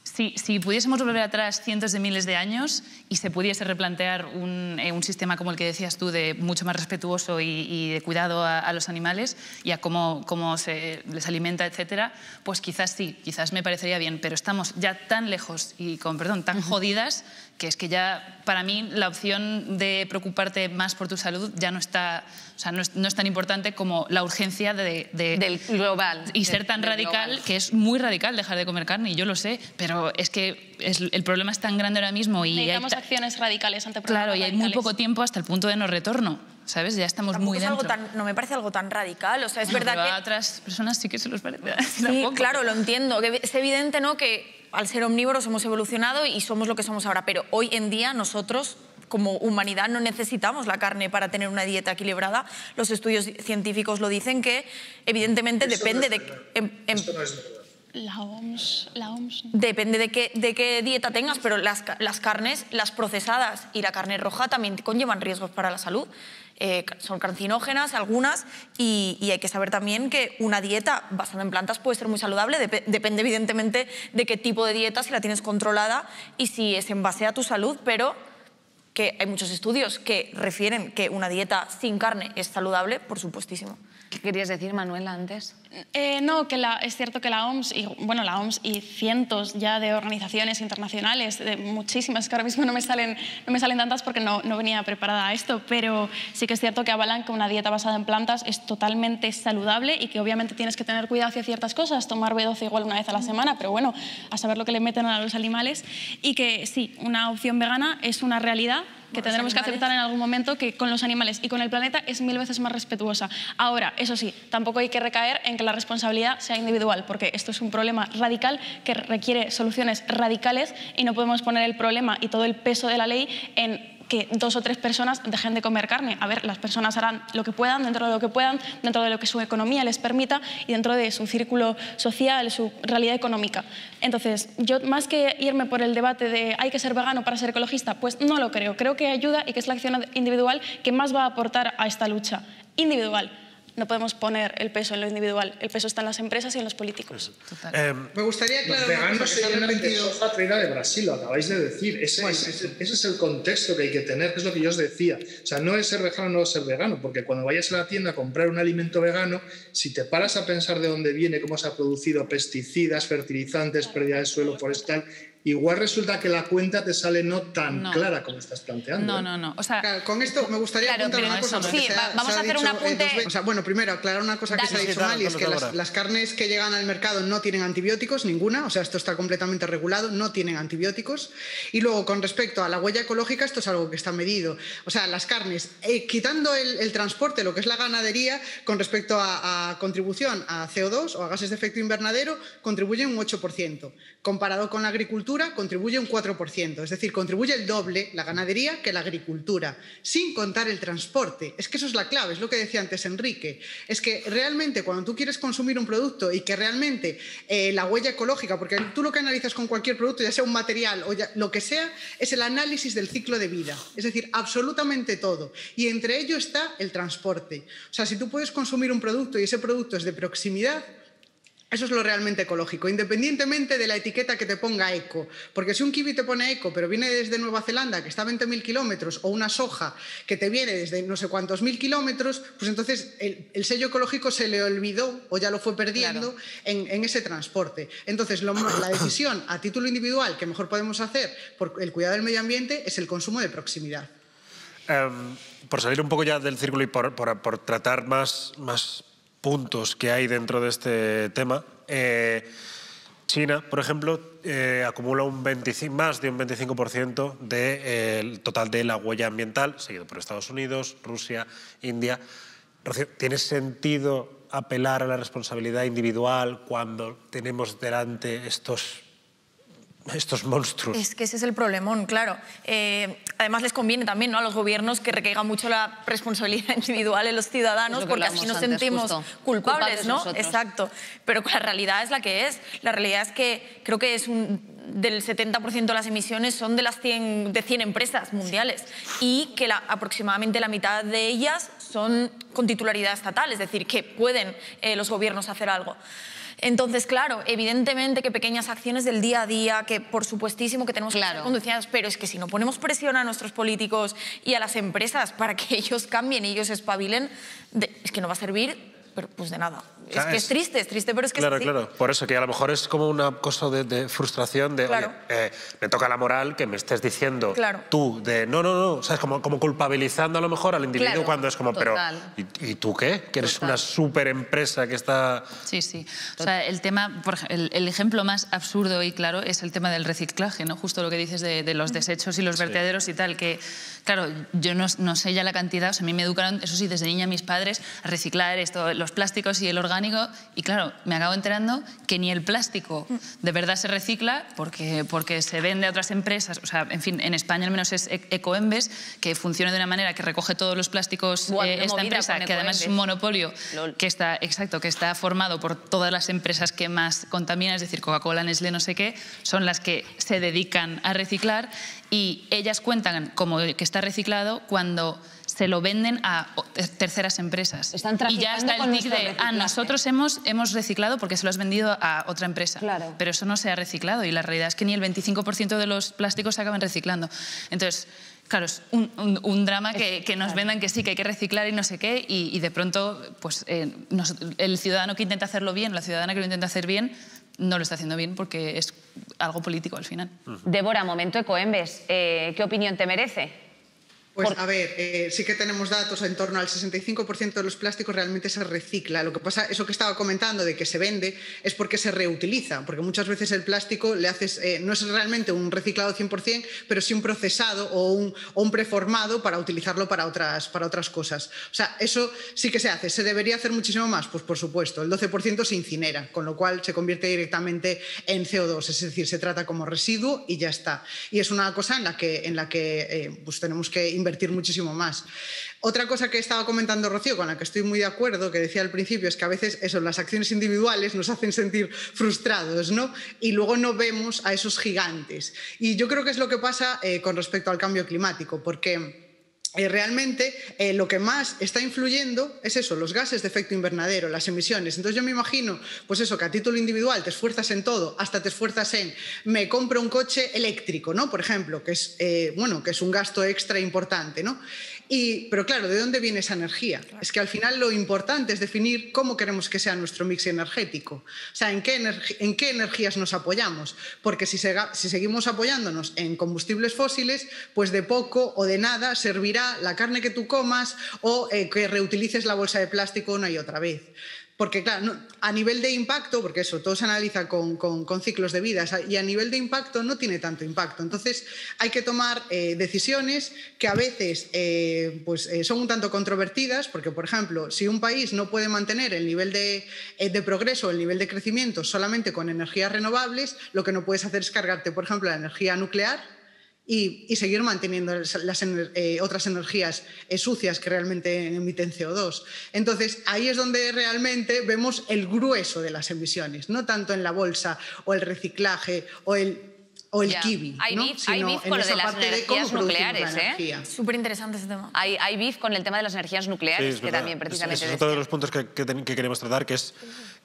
si pudiésemos volver atrás cientos de miles de años y se pudiese replantear un sistema como el que decías tú, de mucho más respetuoso y de cuidado a los animales y a cómo se les alimenta, etcétera, pues quizás sí, quizás me parecería bien, pero estamos ya tan lejos y tan jodidas que es que ya, para mí, la opción de preocuparte más por tu salud ya no está, o sea, no es tan importante como la urgencia del global. Y ser tan radical, global. Que es muy radical dejar de comer carne, y yo lo sé, pero es que el problema es tan grande ahora mismo. Y necesitamos acciones radicales ante problemas radicales. Claro, y hay muy poco tiempo hasta el punto de no retorno, ¿sabes? Ya estamos tampoco muy dentro. No me parece algo tan radical, o sea, es verdad que... a otras personas sí que se los parece. Sí, tampoco. Claro, lo entiendo. Que es evidente, ¿no?, que al ser omnívoros hemos evolucionado y somos lo que somos ahora, pero hoy en día nosotros, como humanidad, no necesitamos la carne para tener una dieta equilibrada. Los estudios científicos lo dicen, que evidentemente depende de... Esto no es verdad. La OMS depende de qué dieta tengas, pero las carnes, las procesadas y la carne roja también conllevan riesgos para la salud. Son carcinógenas algunas y hay que saber también que una dieta basada en plantas puede ser muy saludable, depende evidentemente de qué tipo de dieta, si la tienes controlada y si es en base a tu salud, pero que hay muchos estudios que refieren que una dieta sin carne es saludable, por supuestísimo. ¿Qué querías decir, Manuela, antes? No, que es cierto que la OMS y cientos ya de organizaciones internacionales, de muchísimas, que ahora mismo no me salen tantas porque no venía preparada a esto, pero sí que es cierto que avalan que una dieta basada en plantas es totalmente saludable y que obviamente tienes que tener cuidado hacia ciertas cosas, tomar B12 igual una vez a la semana, pero bueno, a saber lo que le meten a los animales, y que sí, una opción vegana es una realidad que tendremos que aceptar en algún momento, que con los animales y con el planeta es 1000 veces más respetuosa. Ahora, eso sí, tampoco hay que recaer en que la responsabilidad sea individual, porque esto es un problema radical que requiere soluciones radicales y no podemos poner el problema y todo el peso de la ley en que 2 o 3 personas dejen de comer carne. A ver, las personas harán lo que puedan, dentro de lo que puedan, dentro de lo que su economía les permita y dentro de su círculo social, su realidad económica. Entonces, yo más que irme por el debate de hay que ser vegano para ser ecologista, pues no lo creo. Creo que ayuda y que es la acción individual que más va a aportar a esta lucha. Individual. No podemos poner el peso en lo individual. El peso está en las empresas y en los políticos. Me gustaría aclarar una cosa que se ha repetido. Soja traída de Brasil, lo acabáis de decir. Ese es el contexto que hay que tener, que es lo que yo os decía. O sea, no es ser vegano, no es ser vegano, porque cuando vayas a la tienda a comprar un alimento vegano, si te paras a pensar de dónde viene, cómo se ha producido, pesticidas, fertilizantes, pérdida de suelo forestal, igual resulta que la cuenta te sale no tan clara como estás planteando. No. O sea, claro, con esto me gustaría apuntar una cosa. Sí, vamos a hacer un apunte. O sea, bueno, primero, aclarar una cosa que se ha dicho mal, y es que las carnes que llegan al mercado no tienen antibióticos, ninguna. O sea, esto está completamente regulado, no tienen antibióticos. Y luego, con respecto a la huella ecológica, esto es algo que está medido. O sea, las carnes, quitando el transporte, lo que es la ganadería, con respecto a contribución a CO2 o a gases de efecto invernadero, contribuyen un 8%. Comparado con la agricultura, contribuye un 4%, es decir, contribuye el doble la ganadería que la agricultura, sin contar el transporte. Es que eso es la clave, es lo que decía antes Enrique. Es que realmente cuando tú quieres consumir un producto y que realmente la huella ecológica, porque tú lo que analizas con cualquier producto, ya sea un material o lo que sea, es el análisis del ciclo de vida, es decir, absolutamente todo. Y entre ello está el transporte. O sea, si tú puedes consumir un producto y ese producto es de proximidad, Eso es lo realmente ecológico, independientemente de la etiqueta que te ponga eco. Porque si un kiwi te pone eco, pero viene desde Nueva Zelanda, que está a 20.000 kilómetros, o una soja que te viene desde no sé cuántos mil kilómetros, pues entonces el sello ecológico se le olvidó o ya lo fue perdiendo en ese transporte. Entonces, la decisión a título individual que mejor podemos hacer por el cuidado del medio ambiente es el consumo de proximidad. Por salir un poco ya del círculo y por tratar más puntos que hay dentro de este tema, China, por ejemplo, acumula más de un 25% del total de la huella ambiental, seguido por Estados Unidos, Rusia, India. Rocío, ¿tiene sentido apelar a la responsabilidad individual cuando tenemos delante estos monstruos? Es que ese es el problemón, claro. Además les conviene también, ¿no?, a los gobiernos que recaiga mucho la responsabilidad individual en los ciudadanos, porque así nos sentimos culpables, ¿no? Nosotros. Exacto. Pero la realidad es la que es. La realidad es que creo que es del 70% de las emisiones son de 100 empresas mundiales y que aproximadamente la mitad de ellas son con titularidad estatal, es decir, que pueden los gobiernos hacer algo. Entonces, claro, evidentemente que pequeñas acciones del día a día, que por supuestísimo que tenemos que ser conducidas, pero es que si no ponemos presión a nuestros políticos y a las empresas para que ellos cambien y ellos espabilen, es que no va a servir pero pues de nada. Claro, es triste, pero es que claro, es así. Claro, por eso que a lo mejor es como una cosa de frustración de, claro, oye, me toca la moral que me estés diciendo tú de no, ¿sabes? Como culpabilizando a lo mejor al individuo cuando es como, total. pero ¿y tú qué? Que eres una súper empresa que está... Sí. O sea, el tema, el ejemplo más absurdo y claro es el tema del reciclaje, ¿no? Justo lo que dices de los desechos y los vertederos y tal, que claro, yo no sé ya la cantidad, o sea, a mí me educaron, eso sí, desde niña mis padres, a reciclar esto, los plásticos y el orgánico, y claro, me acabo enterando que ni el plástico de verdad se recicla porque se vende a otras empresas, o sea, en fin, en España al menos es Ecoembes, que funciona de una manera que recoge todos los plásticos esta empresa, que además es un monopolio que está formado por todas las empresas que más contaminan, es decir, Coca-Cola, Nestlé, no sé qué, son las que se dedican a reciclar y ellas cuentan como que está reciclado cuando se lo venden a terceras empresas. Y ya está el tic de, nosotros hemos reciclado porque se lo has vendido a otra empresa. Claro. Pero eso no se ha reciclado y la realidad es que ni el 25% de los plásticos se acaban reciclando. Entonces, claro, es un drama que nos vendan que sí, que hay que reciclar y no sé qué, y de pronto pues, el ciudadano que intenta hacerlo bien, la ciudadana que lo intenta hacer bien, no lo está haciendo bien porque es algo político al final. Débora, momento Ecoembes, ¿qué opinión te merece? Pues a ver, sí que tenemos datos, en torno al 65% de los plásticos realmente se recicla. Lo que pasa, eso que estaba comentando de que se vende, es porque se reutiliza, porque muchas veces el plástico le haces, no es realmente un reciclado 100%, pero sí un procesado o un preformado para utilizarlo para otras cosas. O sea, eso sí que se hace. ¿Se debería hacer muchísimo más? Pues por supuesto, el 12% se incinera, con lo cual se convierte directamente en CO2, es decir, se trata como residuo y ya está. Y es una cosa en la que pues tenemos que invertir muchísimo más. Otra cosa que estaba comentando Rocío, con la que estoy muy de acuerdo, que decía al principio, es que a veces las acciones individuales nos hacen sentir frustrados, ¿no? Y luego no vemos a esos gigantes. Y yo creo que es lo que pasa con respecto al cambio climático, porque realmente lo que más está influyendo es eso, los gases de efecto invernadero, las emisiones. Entonces yo me imagino, pues eso, que a título individual te esfuerzas en todo, hasta te esfuerzas en me compro un coche eléctrico, ¿no? Por ejemplo, que es un gasto extra importante, ¿no? Pero claro, ¿de dónde viene esa energía? Claro. Es que al final lo importante es definir cómo queremos que sea nuestro mix energético. O sea, ¿en qué energías nos apoyamos? Porque si seguimos apoyándonos en combustibles fósiles, pues de poco o de nada servirá la carne que tú comas o que reutilices la bolsa de plástico una y otra vez. Porque, claro, a nivel de impacto, porque eso, todo se analiza con ciclos de vida, y a nivel de impacto no tiene tanto impacto. Entonces, hay que tomar decisiones que a veces son un tanto controvertidas, porque, por ejemplo, si un país no puede mantener el nivel de progreso, el nivel de crecimiento solamente con energías renovables, lo que no puedes hacer es cargarte, por ejemplo, la energía nuclear, y seguir manteniendo las otras energías sucias que realmente emiten CO2. Entonces, ahí es donde realmente vemos el grueso de las emisiones, no tanto en la bolsa o el reciclaje o el o el kiwi, Hay ¿no? beef, Sino hay beef en con lo esa de las parte de cómo energías producimos nucleares, la energía. Súper interesante ese tema. Hay beef con el tema de las energías nucleares, Sí, que también precisamente... Ese es otro de los puntos que queremos tratar, que es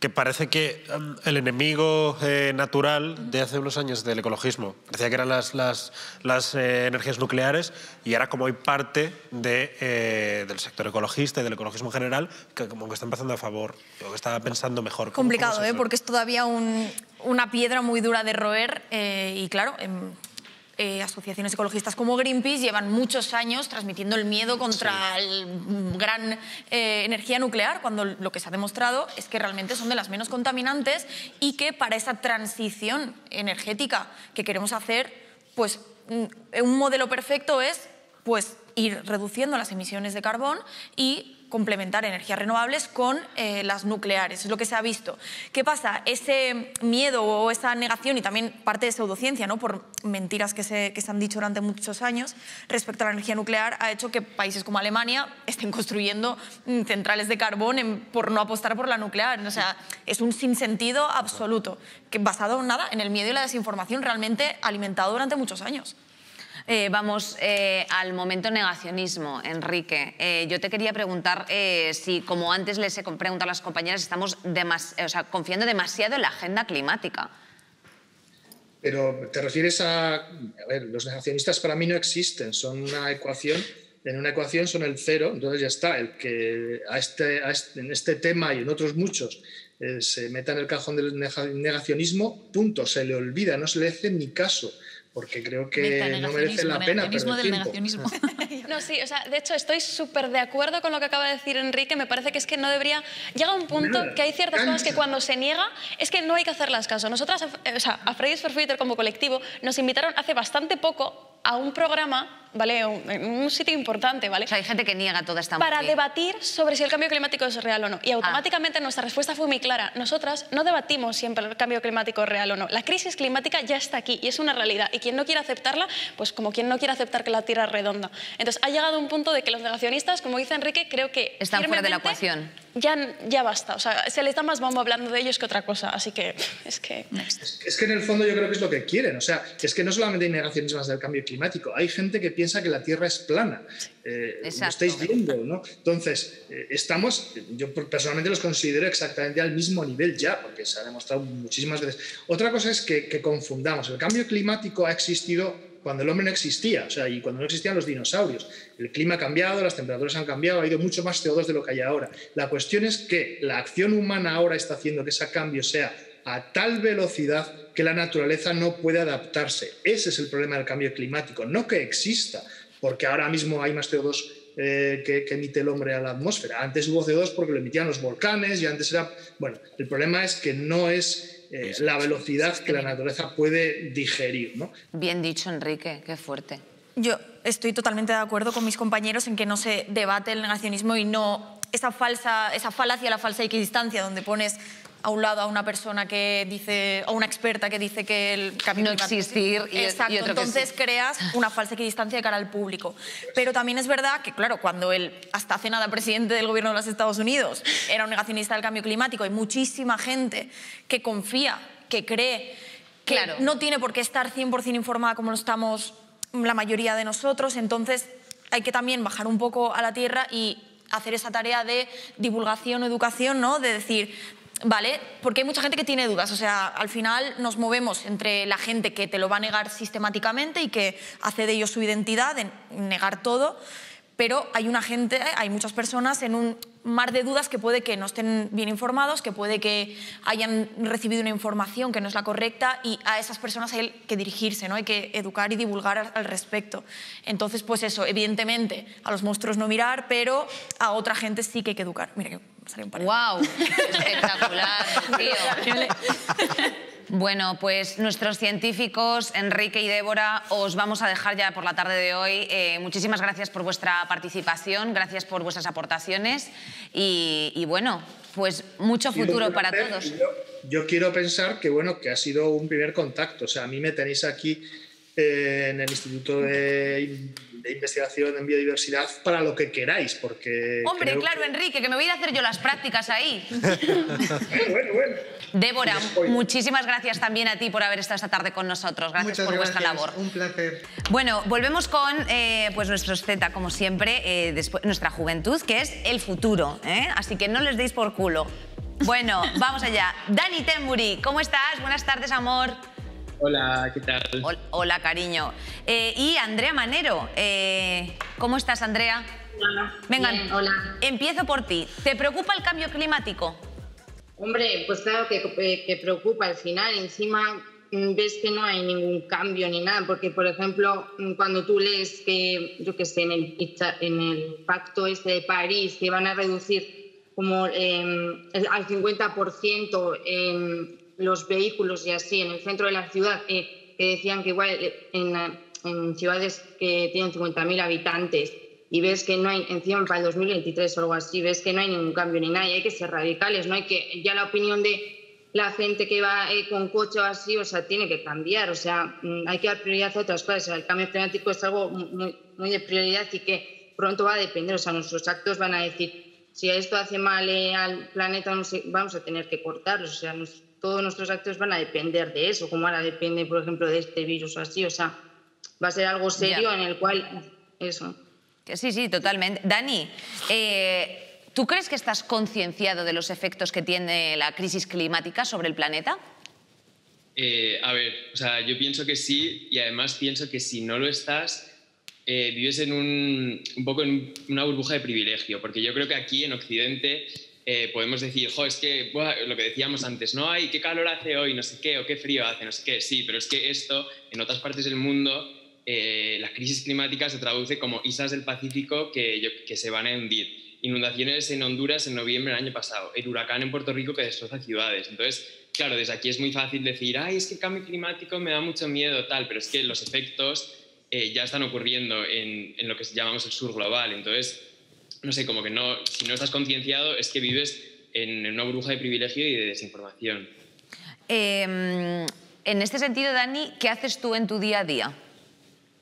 que parece que el enemigo natural de hace unos años del ecologismo parecía que eran las energías nucleares, y ahora como hay parte del sector ecologista y del ecologismo en general que como que está empezando a favor, o que está pensando mejor. Complicado, ¿Cómo es eso? porque es todavía una piedra muy dura de roer y claro, asociaciones ecologistas como Greenpeace llevan muchos años transmitiendo el miedo contra la gran energía nuclear, cuando lo que se ha demostrado es que realmente son de las menos contaminantes y que para esa transición energética que queremos hacer, pues un modelo perfecto es pues ir reduciendo las emisiones de carbón y complementar energías renovables con las nucleares. Es lo que se ha visto. ¿Qué pasa? Ese miedo o esa negación, y también parte de pseudociencia, ¿no?, por mentiras que se han dicho durante muchos años respecto a la energía nuclear, ha hecho que países como Alemania estén construyendo centrales de carbón por no apostar por la nuclear. O sea, es un sinsentido absoluto, que basado nada en el miedo y la desinformación realmente alimentado durante muchos años. Vamos al momento negacionismo, Enrique. Yo te quería preguntar si, como antes les he preguntado a las compañeras, estamos confiando demasiado en la agenda climática. Pero te refieres a ver, los negacionistas para mí no existen, son una ecuación. En una ecuación son el cero, entonces ya está. El que en este tema y en otros muchos se meta en el cajón del negacionismo, punto, se le olvida, no se le hace ni caso, porque creo que no merece la pena perder tiempo. No, sí, o sea, de hecho estoy súper de acuerdo con lo que acaba de decir Enrique. Me parece que es que no debería... Llega un punto que hay ciertas cosas que cuando se niega es que no hay que hacerlas caso. Nosotras, o sea, a Fridays for Future como colectivo nos invitaron hace bastante poco a un programa, ¿vale? En un sitio importante, ¿vale? O sea, hay gente que niega toda esta para debatir sobre si el cambio climático es real o no. Y automáticamente nuestra respuesta fue muy clara. Nosotras no debatimos siempre el cambio climático es real o no. La crisis climática ya está aquí y es una realidad. Y quien no quiere aceptarla, pues como quien no quiere aceptar que la Tierra es redonda. Entonces ha llegado un punto de que los negacionistas, como dice Enrique, creo que están fuera de la ecuación. Ya basta. O sea, se les da más bombo hablando de ellos que otra cosa. Así que es que... Es que en el fondo yo creo que es lo que quieren. O sea, es que no solamente hay negacionistas del cambio climático, hay gente que piensa que la Tierra es plana. Lo estáis viendo, ¿no? Entonces, yo personalmente los considero exactamente al mismo nivel ya, porque se ha demostrado muchísimas veces. Otra cosa es que confundamos. El cambio climático ha existido cuando el hombre no existía, o sea, y cuando no existían los dinosaurios. El clima ha cambiado, las temperaturas han cambiado, ha habido mucho más CO2 de lo que hay ahora. La cuestión es que la acción humana ahora está haciendo que ese cambio sea a tal velocidad que la naturaleza no puede adaptarse. Ese es el problema del cambio climático, no que exista, porque ahora mismo hay más CO2 que emite el hombre a la atmósfera. Antes hubo CO2 porque lo emitían los volcanes y antes era... Bueno, el problema es que no es la velocidad que la naturaleza puede digerir, ¿no? Bien dicho, Enrique, qué fuerte. Yo estoy totalmente de acuerdo con mis compañeros en que no se debate el negacionismo y no esa falacia, la falsa equidistancia, donde pones a un lado a una persona que dice, a una experta que dice que el cambio climático existir y exacto, otro entonces que sí. creas una falsa equidistancia de cara al público. Pero también es verdad que, claro, cuando el hasta hace nada presidente del gobierno de los Estados Unidos era un negacionista del cambio climático, hay muchísima gente que confía, que cree que no tiene por qué estar 100% informada como lo estamos la mayoría de nosotros, entonces hay que también bajar un poco a la tierra y hacer esa tarea de divulgación o educación, ¿no? De decir, vale, porque hay mucha gente que tiene dudas, o sea, al final nos movemos entre la gente que te lo va a negar sistemáticamente y que hace de ello su identidad, de negar todo, pero hay muchas personas en un mar de dudas que puede que no estén bien informados, que puede que hayan recibido una información que no es la correcta y a esas personas hay que dirigirse, ¿no? Hay que educar y divulgar al respecto. Entonces, pues eso, evidentemente, a los monstruos no mirar, pero a otra gente sí que hay que educar. Mira que me salió un par. ¡Guau! Espectacular, tío. Bueno, pues nuestros científicos, Enrique y Débora, os vamos a dejar ya por la tarde de hoy. Muchísimas gracias por vuestra participación, gracias por vuestras aportaciones y bueno, pues mucho futuro para todos. Yo quiero pensar que, bueno, que ha sido un primer contacto. O sea, a mí me tenéis aquí en el Instituto de Investigación en Biodiversidad para lo que queráis, porque... Hombre, claro, Enrique, que me voy a ir a hacer yo las prácticas ahí. Bueno. Débora, muchísimas gracias también a ti por haber estado esta tarde con nosotros. Gracias por vuestra labor. Un placer. Bueno, volvemos con pues nuestros Z, como siempre, después, nuestra juventud, que es el futuro, ¿eh? Así que no les deis por culo. Bueno, vamos allá. Dani Tenbury, ¿cómo estás? Buenas tardes, amor. Hola, ¿qué tal? Hola, cariño. Y Andrea Manero, ¿cómo estás, Andrea? Hola. Venga, Bien, hola. Empiezo por ti. ¿Te preocupa el cambio climático? Hombre, pues claro que preocupa. Al final, encima ves que no hay ningún cambio ni nada, porque, por ejemplo, cuando tú lees que, yo qué sé, en el pacto este de París, que van a reducir como al 50% en los vehículos y así en el centro de la ciudad, que decían que igual en ciudades que tienen 50.000 habitantes, y ves que no hay, encima para el 2023 o algo así, ves que no hay ningún cambio ni nada, y hay que ser radicales, no hay que, ya la opinión de la gente que va con coche o así, o sea, tiene que cambiar, o sea, hay que dar prioridad a otras cosas. El cambio climático es algo muy de prioridad y que pronto va a depender, o sea, nuestros actos van a decir, si esto hace mal al planeta, vamos a tener que cortarlos, o sea, todos nuestros actos van a depender de eso, como ahora depende, por ejemplo, de este virus o así, o sea, va a ser algo serio en el cual, eso. Sí, totalmente. Dani, ¿tú crees que estás concienciado de los efectos que tiene la crisis climática sobre el planeta? A ver, o sea, yo pienso que sí, y además pienso que si no lo estás, vives en un poco en una burbuja de privilegio, porque yo creo que aquí en Occidente podemos decir, es que lo que decíamos antes, no hay, qué calor hace hoy, no sé qué, o qué frío hace, no sé qué, sí, pero es que esto, en otras partes del mundo, la crisis climática se traduce como islas del Pacífico que se van a hundir, inundaciones en Honduras en noviembre del año pasado, el huracán en Puerto Rico que destroza ciudades. Entonces, claro, desde aquí es muy fácil decir, es que el cambio climático me da mucho miedo, tal, pero es que los efectos ya están ocurriendo en lo que llamamos el sur global. Entonces, no sé, como que si no estás concienciado es que vives en una burbuja de privilegio y de desinformación. En este sentido, Dani, ¿qué haces tú en tu día a día?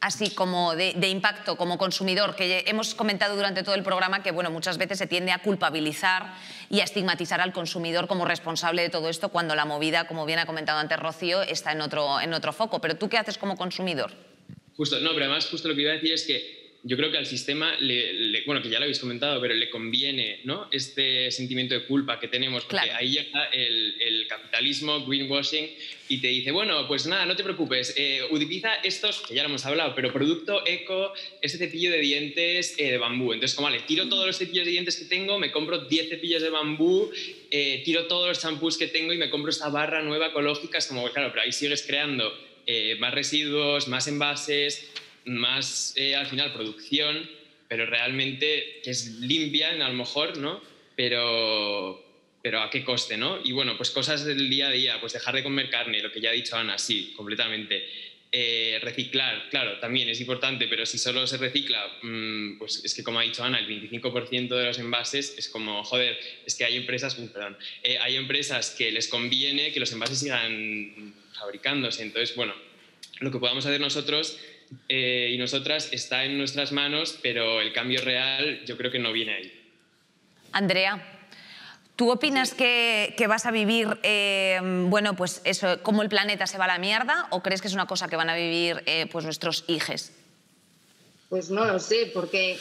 Así como de impacto, como consumidor, que hemos comentado durante todo el programa que muchas veces se tiende a culpabilizar y a estigmatizar al consumidor como responsable de todo esto, cuando la movida, como bien ha comentado antes Rocío, está en otro foco. Pero ¿tú qué haces como consumidor? Pero además justo lo que iba a decir es que yo creo que al sistema, que ya lo habéis comentado, pero le conviene, ¿no?, este sentimiento de culpa que tenemos, porque ahí llega el capitalismo, greenwashing, y te dice, pues nada, no te preocupes, utiliza estos, que ya lo hemos hablado, pero producto eco, este cepillo de dientes de bambú. Entonces, como vale, tiro todos los cepillos de dientes que tengo, me compro 10 cepillos de bambú, tiro todos los champús que tengo y me compro esta barra nueva ecológica. Es como, claro, pero ahí sigues creando más residuos, más envases, más al final producción, pero realmente que es limpia a lo mejor, ¿no? Pero ¿a qué coste, no? Y pues cosas del día a día, pues dejar de comer carne, lo que ya ha dicho Ana, sí, completamente. Reciclar, claro, también es importante, pero si solo se recicla, pues es que como ha dicho Ana, el 25% de los envases es como, es que hay empresas, hay empresas que les conviene que los envases sigan fabricándose. Entonces, lo que podamos hacer nosotros y nosotras está en nuestras manos, pero el cambio real yo creo que no viene ahí. Andrea, ¿tú opinas que vas a vivir, pues eso, cómo el planeta se va a la mierda, o crees que es una cosa que van a vivir pues nuestros hijes? Pues no lo sé, porque,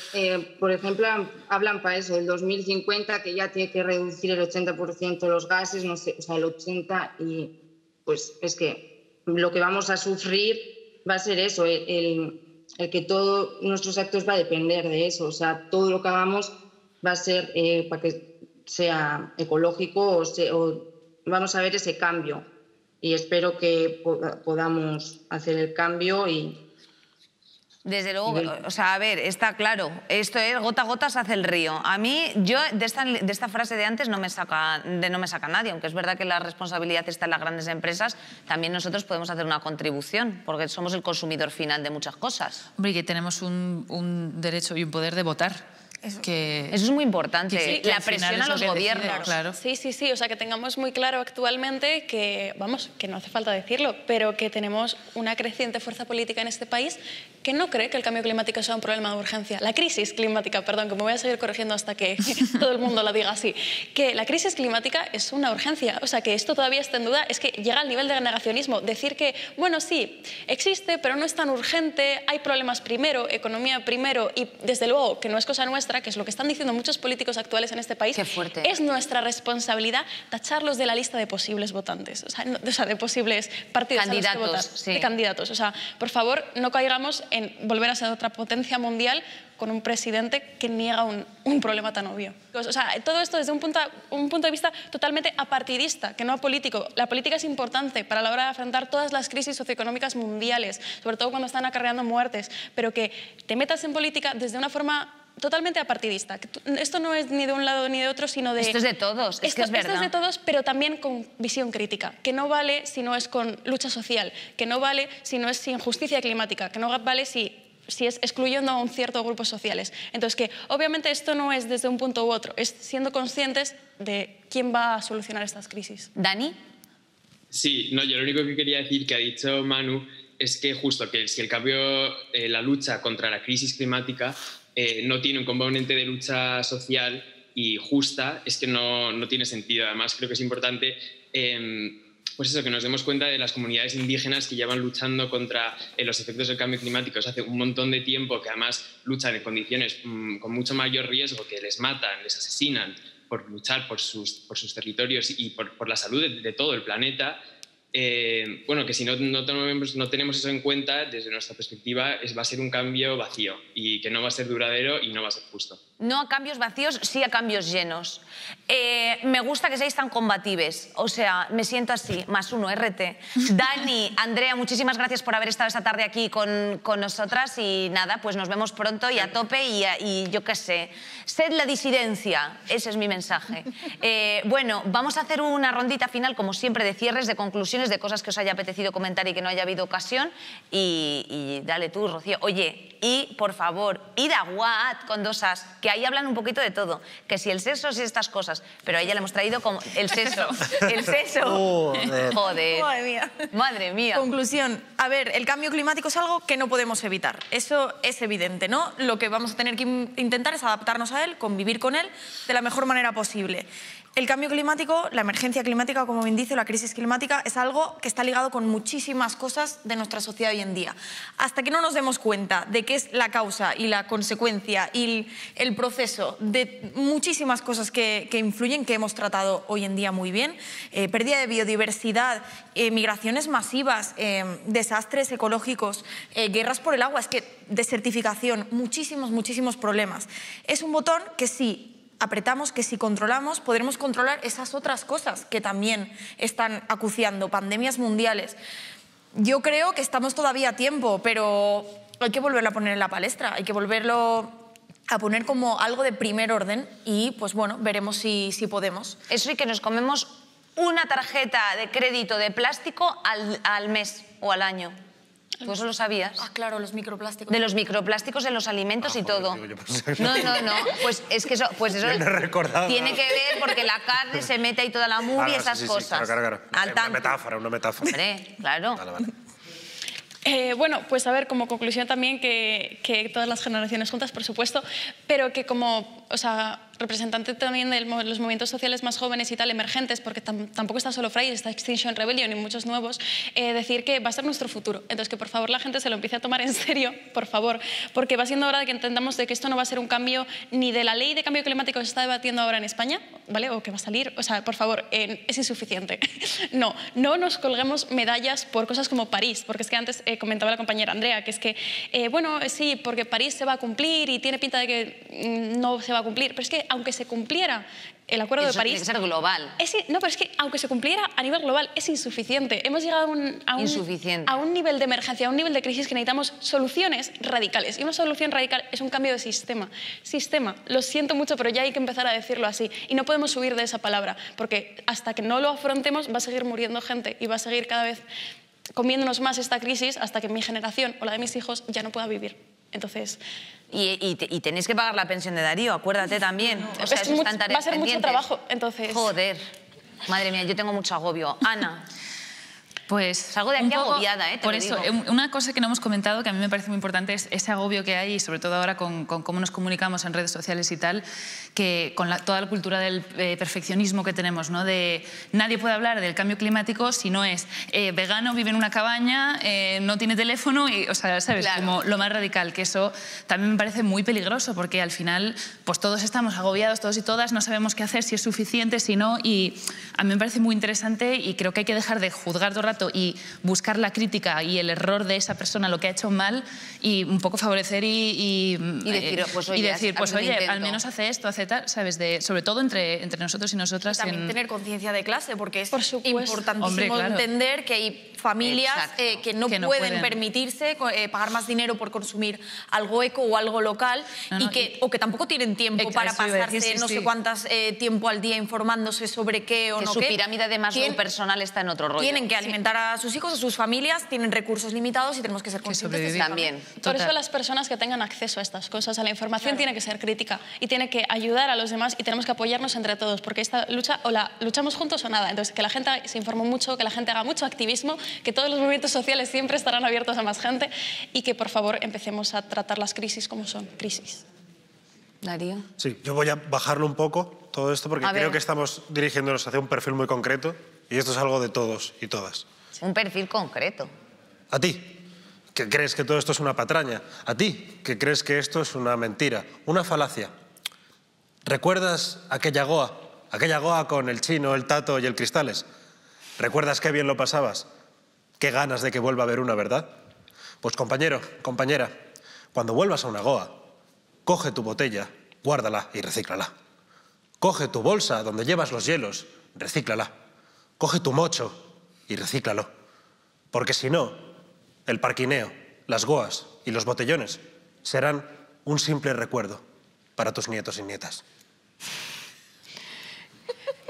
por ejemplo, hablan para eso, del 2050, que ya tiene que reducir el 80% de los gases, no sé, o sea, el 80%, y pues es que lo que vamos a sufrir va a ser eso, el que todos nuestros actos va a depender de eso, o sea, todo lo que hagamos va a ser para que sea ecológico o vamos a ver ese cambio, y espero que podamos hacer el cambio y... Desde luego, o sea, a ver, está claro, esto es gota a gota se hace el río. A mí, yo de esta frase de antes no me saca nadie, aunque es verdad que la responsabilidad está en las grandes empresas, también nosotros podemos hacer una contribución, porque somos el consumidor final de muchas cosas. Hombre, y que tenemos un derecho y un poder de votar. Eso es muy importante, la presión a los gobiernos. Claro. Sí, o sea, que tengamos muy claro actualmente que, vamos, que no hace falta decirlo, pero que tenemos una creciente fuerza política en este país que no cree que el cambio climático sea un problema de urgencia. La crisis climática, perdón, que me voy a seguir corrigiendo hasta que todo el mundo la diga así, que la crisis climática es una urgencia, o sea, que esto todavía está en duda, es que llega al nivel de negacionismo, decir que, bueno, sí, existe, pero no es tan urgente, hay problemas primero, economía primero, y desde luego que no es cosa nuestra, que es lo que están diciendo muchos políticos actuales en este país, es nuestra responsabilidad tacharlos de la lista de posibles votantes, o sea de posibles partidos candidatos, de candidatos. O sea, por favor, no caigamos en volver a ser otra potencia mundial con un presidente que niega un problema tan obvio. O sea, todo esto desde un punto de vista totalmente apartidista, que no apolítico. La política es importante para la hora de afrontar todas las crisis socioeconómicas mundiales, sobre todo cuando están acarreando muertes, pero que te metas en política desde una forma totalmente apartidista. Esto no es ni de un lado ni de otro, sino de... Esto es de todos, es que es verdad. Esto es de todos, pero también con visión crítica, que no vale si no es con lucha social, que no vale si no es sin justicia climática, que no vale si es excluyendo a un cierto grupos sociales. Entonces, que obviamente esto no es desde un punto u otro, es siendo conscientes de quién va a solucionar estas crisis. ¿Dani? Sí, no, yo lo único que quería decir que ha dicho Manu es que justo que si el cambio, la lucha contra la crisis climática no tiene un componente de lucha social y justa, es que no tiene sentido. Además, creo que es importante pues eso, que nos demos cuenta de las comunidades indígenas que llevan luchando contra los efectos del cambio climático hace un montón de tiempo, que además luchan en condiciones con mucho mayor riesgo, que les matan, les asesinan por luchar por sus territorios y por la salud de todo el planeta. Bueno, que si no tenemos eso en cuenta, desde nuestra perspectiva, va a ser un cambio vacío y que no va a ser duradero y no va a ser justo. No a cambios vacíos, sí a cambios llenos. Me gusta que seáis tan combatives, o sea, me siento así, +1, RT. Dani, Andrea, muchísimas gracias por haber estado esta tarde aquí con nosotras y nada, pues nos vemos pronto y a tope y yo qué sé, sed la disidencia, ese es mi mensaje. Bueno, vamos a hacer una rondita final, como siempre, de cierres, de conclusiones, de cosas que os haya apetecido comentar y que no haya habido ocasión y dale tú, Rocío. Oye, y por favor, id a What con 2 As, que ahí hablan un poquito de todo, que si el sexo, si estas cosas, pero a ella le hemos traído como el sexo. El sexo. Joder. Madre mía. Madre mía. Conclusión. A ver, el cambio climático es algo que no podemos evitar. Eso es evidente, ¿no? Lo que vamos a tener que intentar es adaptarnos a él, convivir con él de la mejor manera posible. El cambio climático, la emergencia climática, como bien dice, la crisis climática, es algo que está ligado con muchísimas cosas de nuestra sociedad hoy en día. Hasta que no nos demos cuenta de qué es la causa y la consecuencia y el proceso de muchísimas cosas que influyen, que hemos tratado hoy en día muy bien, pérdida de biodiversidad, migraciones masivas, desastres ecológicos, guerras por el agua, es que desertificación, muchísimos problemas. Es un botón que sí apretamos, que si controlamos, podremos controlar esas otras cosas que también están acuciando, pandemias mundiales. Yo creo que estamos todavía a tiempo, pero hay que volverlo a poner en la palestra, hay que volverlo a poner como algo de primer orden y, pues bueno, veremos si podemos. Eso y que nos comemos una tarjeta de crédito de plástico al mes o al año. ¿Tú eso lo sabías? Ah, claro, los microplásticos. De los microplásticos en los alimentos y todo. No. Pues es que eso, tiene que ver porque la carne se mete ahí toda la mugre y esas cosas. Claro. Una metáfora. Hombre, claro. Vale. Bueno, pues a ver, como conclusión también que todas las generaciones juntas, por supuesto, pero que como, o sea, representante también de los movimientos sociales más jóvenes y tal, emergentes, porque tampoco está solo Fridays, está Extinction Rebellion y muchos nuevos, decir que va a ser nuestro futuro. Entonces, que por favor la gente se lo empiece a tomar en serio, por favor, porque va siendo hora de que entendamos de que esto no va a ser un cambio ni de la ley de cambio climático que se está debatiendo ahora en España, ¿vale? O que va a salir, o sea, por favor, es insuficiente. No nos colguemos medallas por cosas como París, porque es que antes comentaba la compañera Andrea, que es que, bueno, sí, porque París se va a cumplir y tiene pinta de que no se va a cumplir, pero es que aunque se cumpliera el Acuerdo de París... Tiene que ser global. No, pero es que aunque se cumpliera a nivel global, es insuficiente. Hemos llegado a un nivel de emergencia, a un nivel de crisis que necesitamos soluciones radicales. Y una solución radical es un cambio de sistema. Sistema, lo siento mucho, pero ya hay que empezar a decirlo así. Y no podemos huir de esa palabra, porque hasta que no lo afrontemos va a seguir muriendo gente y va a seguir cada vez comiéndonos más esta crisis hasta que mi generación o la de mis hijos ya no pueda vivir. Entonces... Y tenéis que pagar la pensión de Darío, acuérdate también. O sea, eso están tareas va a ser mucho pendientes. trabajo, entonces... Joder, madre mía, yo tengo mucho agobio. Ana... Pues salgo de aquí agobiada, te por lo eso, digo. una cosa que no hemos comentado, que a mí me parece muy importante, es ese agobio que hay, y sobre todo ahora con cómo nos comunicamos en redes sociales y tal, que con toda la cultura del perfeccionismo que tenemos, ¿no? De nadie puede hablar del cambio climático si no es vegano, vive en una cabaña, no tiene teléfono, y, o sea, ¿sabes? Claro. Como lo más radical, que eso también me parece muy peligroso, porque al final pues todos estamos agobiados, todos y todas, no sabemos qué hacer, si es suficiente, si no, y a mí me parece muy interesante, y creo que hay que dejar de juzgar todo el rato y buscar la crítica y el error de esa persona, lo que ha hecho mal, y un poco favorecer y decir, pues oye, al menos hace esto, hace tal, ¿sabes? Sobre todo entre nosotros y nosotras. Y también tener conciencia de clase, porque es importantísimo Hombre, claro. entender que hay familias que no pueden permitirse pagar más dinero por consumir algo eco o algo local, o que tampoco tienen tiempo para pasarse no sé cuántas tiempo al día informándose sobre qué o que no su qué. pirámide de Maslow personal está en otro rollo. Tienen que alimentar a sus hijos, a sus familias, tienen recursos limitados y tenemos que ser conscientes de eso también. Por eso las personas que tengan acceso a estas cosas, a la información, tiene que ser crítica y tiene que ayudar a los demás, y tenemos que apoyarnos entre todos, porque esta lucha o la luchamos juntos o nada. Entonces, que la gente se informe mucho, que la gente haga mucho activismo, que todos los movimientos sociales siempre estarán abiertos a más gente, y que, por favor, empecemos a tratar las crisis como son, crisis. Darío. Sí, yo voy a bajarlo un poco todo esto, porque creo que estamos dirigiéndonos hacia un perfil muy concreto, y esto es algo de todos y todas. Un perfil concreto. A ti, que crees que todo esto es una patraña. A ti, que crees que esto es una mentira, una falacia. ¿Recuerdas aquella Goa con el Chino, el Tato y el Cristales? ¿Recuerdas qué bien lo pasabas? Qué ganas de que vuelva a haber una, ¿verdad? Pues compañero, compañera, cuando vuelvas a una Goa, coge tu botella, guárdala y recíclala. Coge tu bolsa donde llevas los hielos, recíclala. Coge tu mocho y recíclalo. Porque si no, el parquineo, las goas y los botellones serán un simple recuerdo para tus nietos y nietas.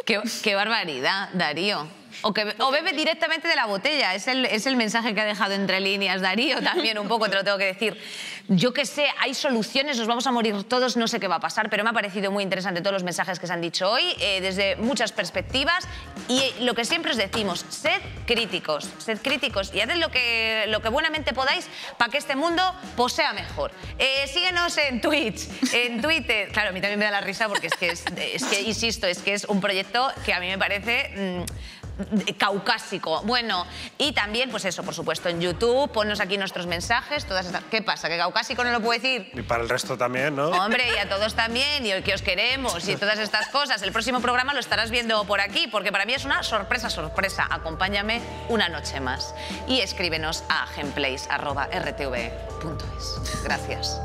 Qué barbaridad, Darío. O bebe directamente de la botella. Es el mensaje que ha dejado entre líneas Darío también un poco, te lo tengo que decir. Yo qué sé, hay soluciones, nos vamos a morir todos, no sé qué va a pasar, pero me ha parecido muy interesante todos los mensajes que se han dicho hoy, desde muchas perspectivas, y lo que siempre os decimos, sed críticos y haced lo que buenamente podáis para que este mundo pues, sea mejor. Síguenos en Twitch, en Twitter. Claro, a mí también me da la risa porque insisto, es que es un proyecto que a mí me parece... caucásico. Bueno, y también, pues eso, por supuesto, en YouTube, ponnos aquí nuestros mensajes, todas estas... ¿Qué pasa? ¿Que caucásico no lo puedo decir? Y para el resto también, ¿no? Hombre, y a todos también, y que os queremos, y todas estas cosas. El próximo programa lo estarás viendo por aquí, porque para mí es una sorpresa. Acompáñame una noche más. Y escríbenos a gameplays@rtv.es. Gracias.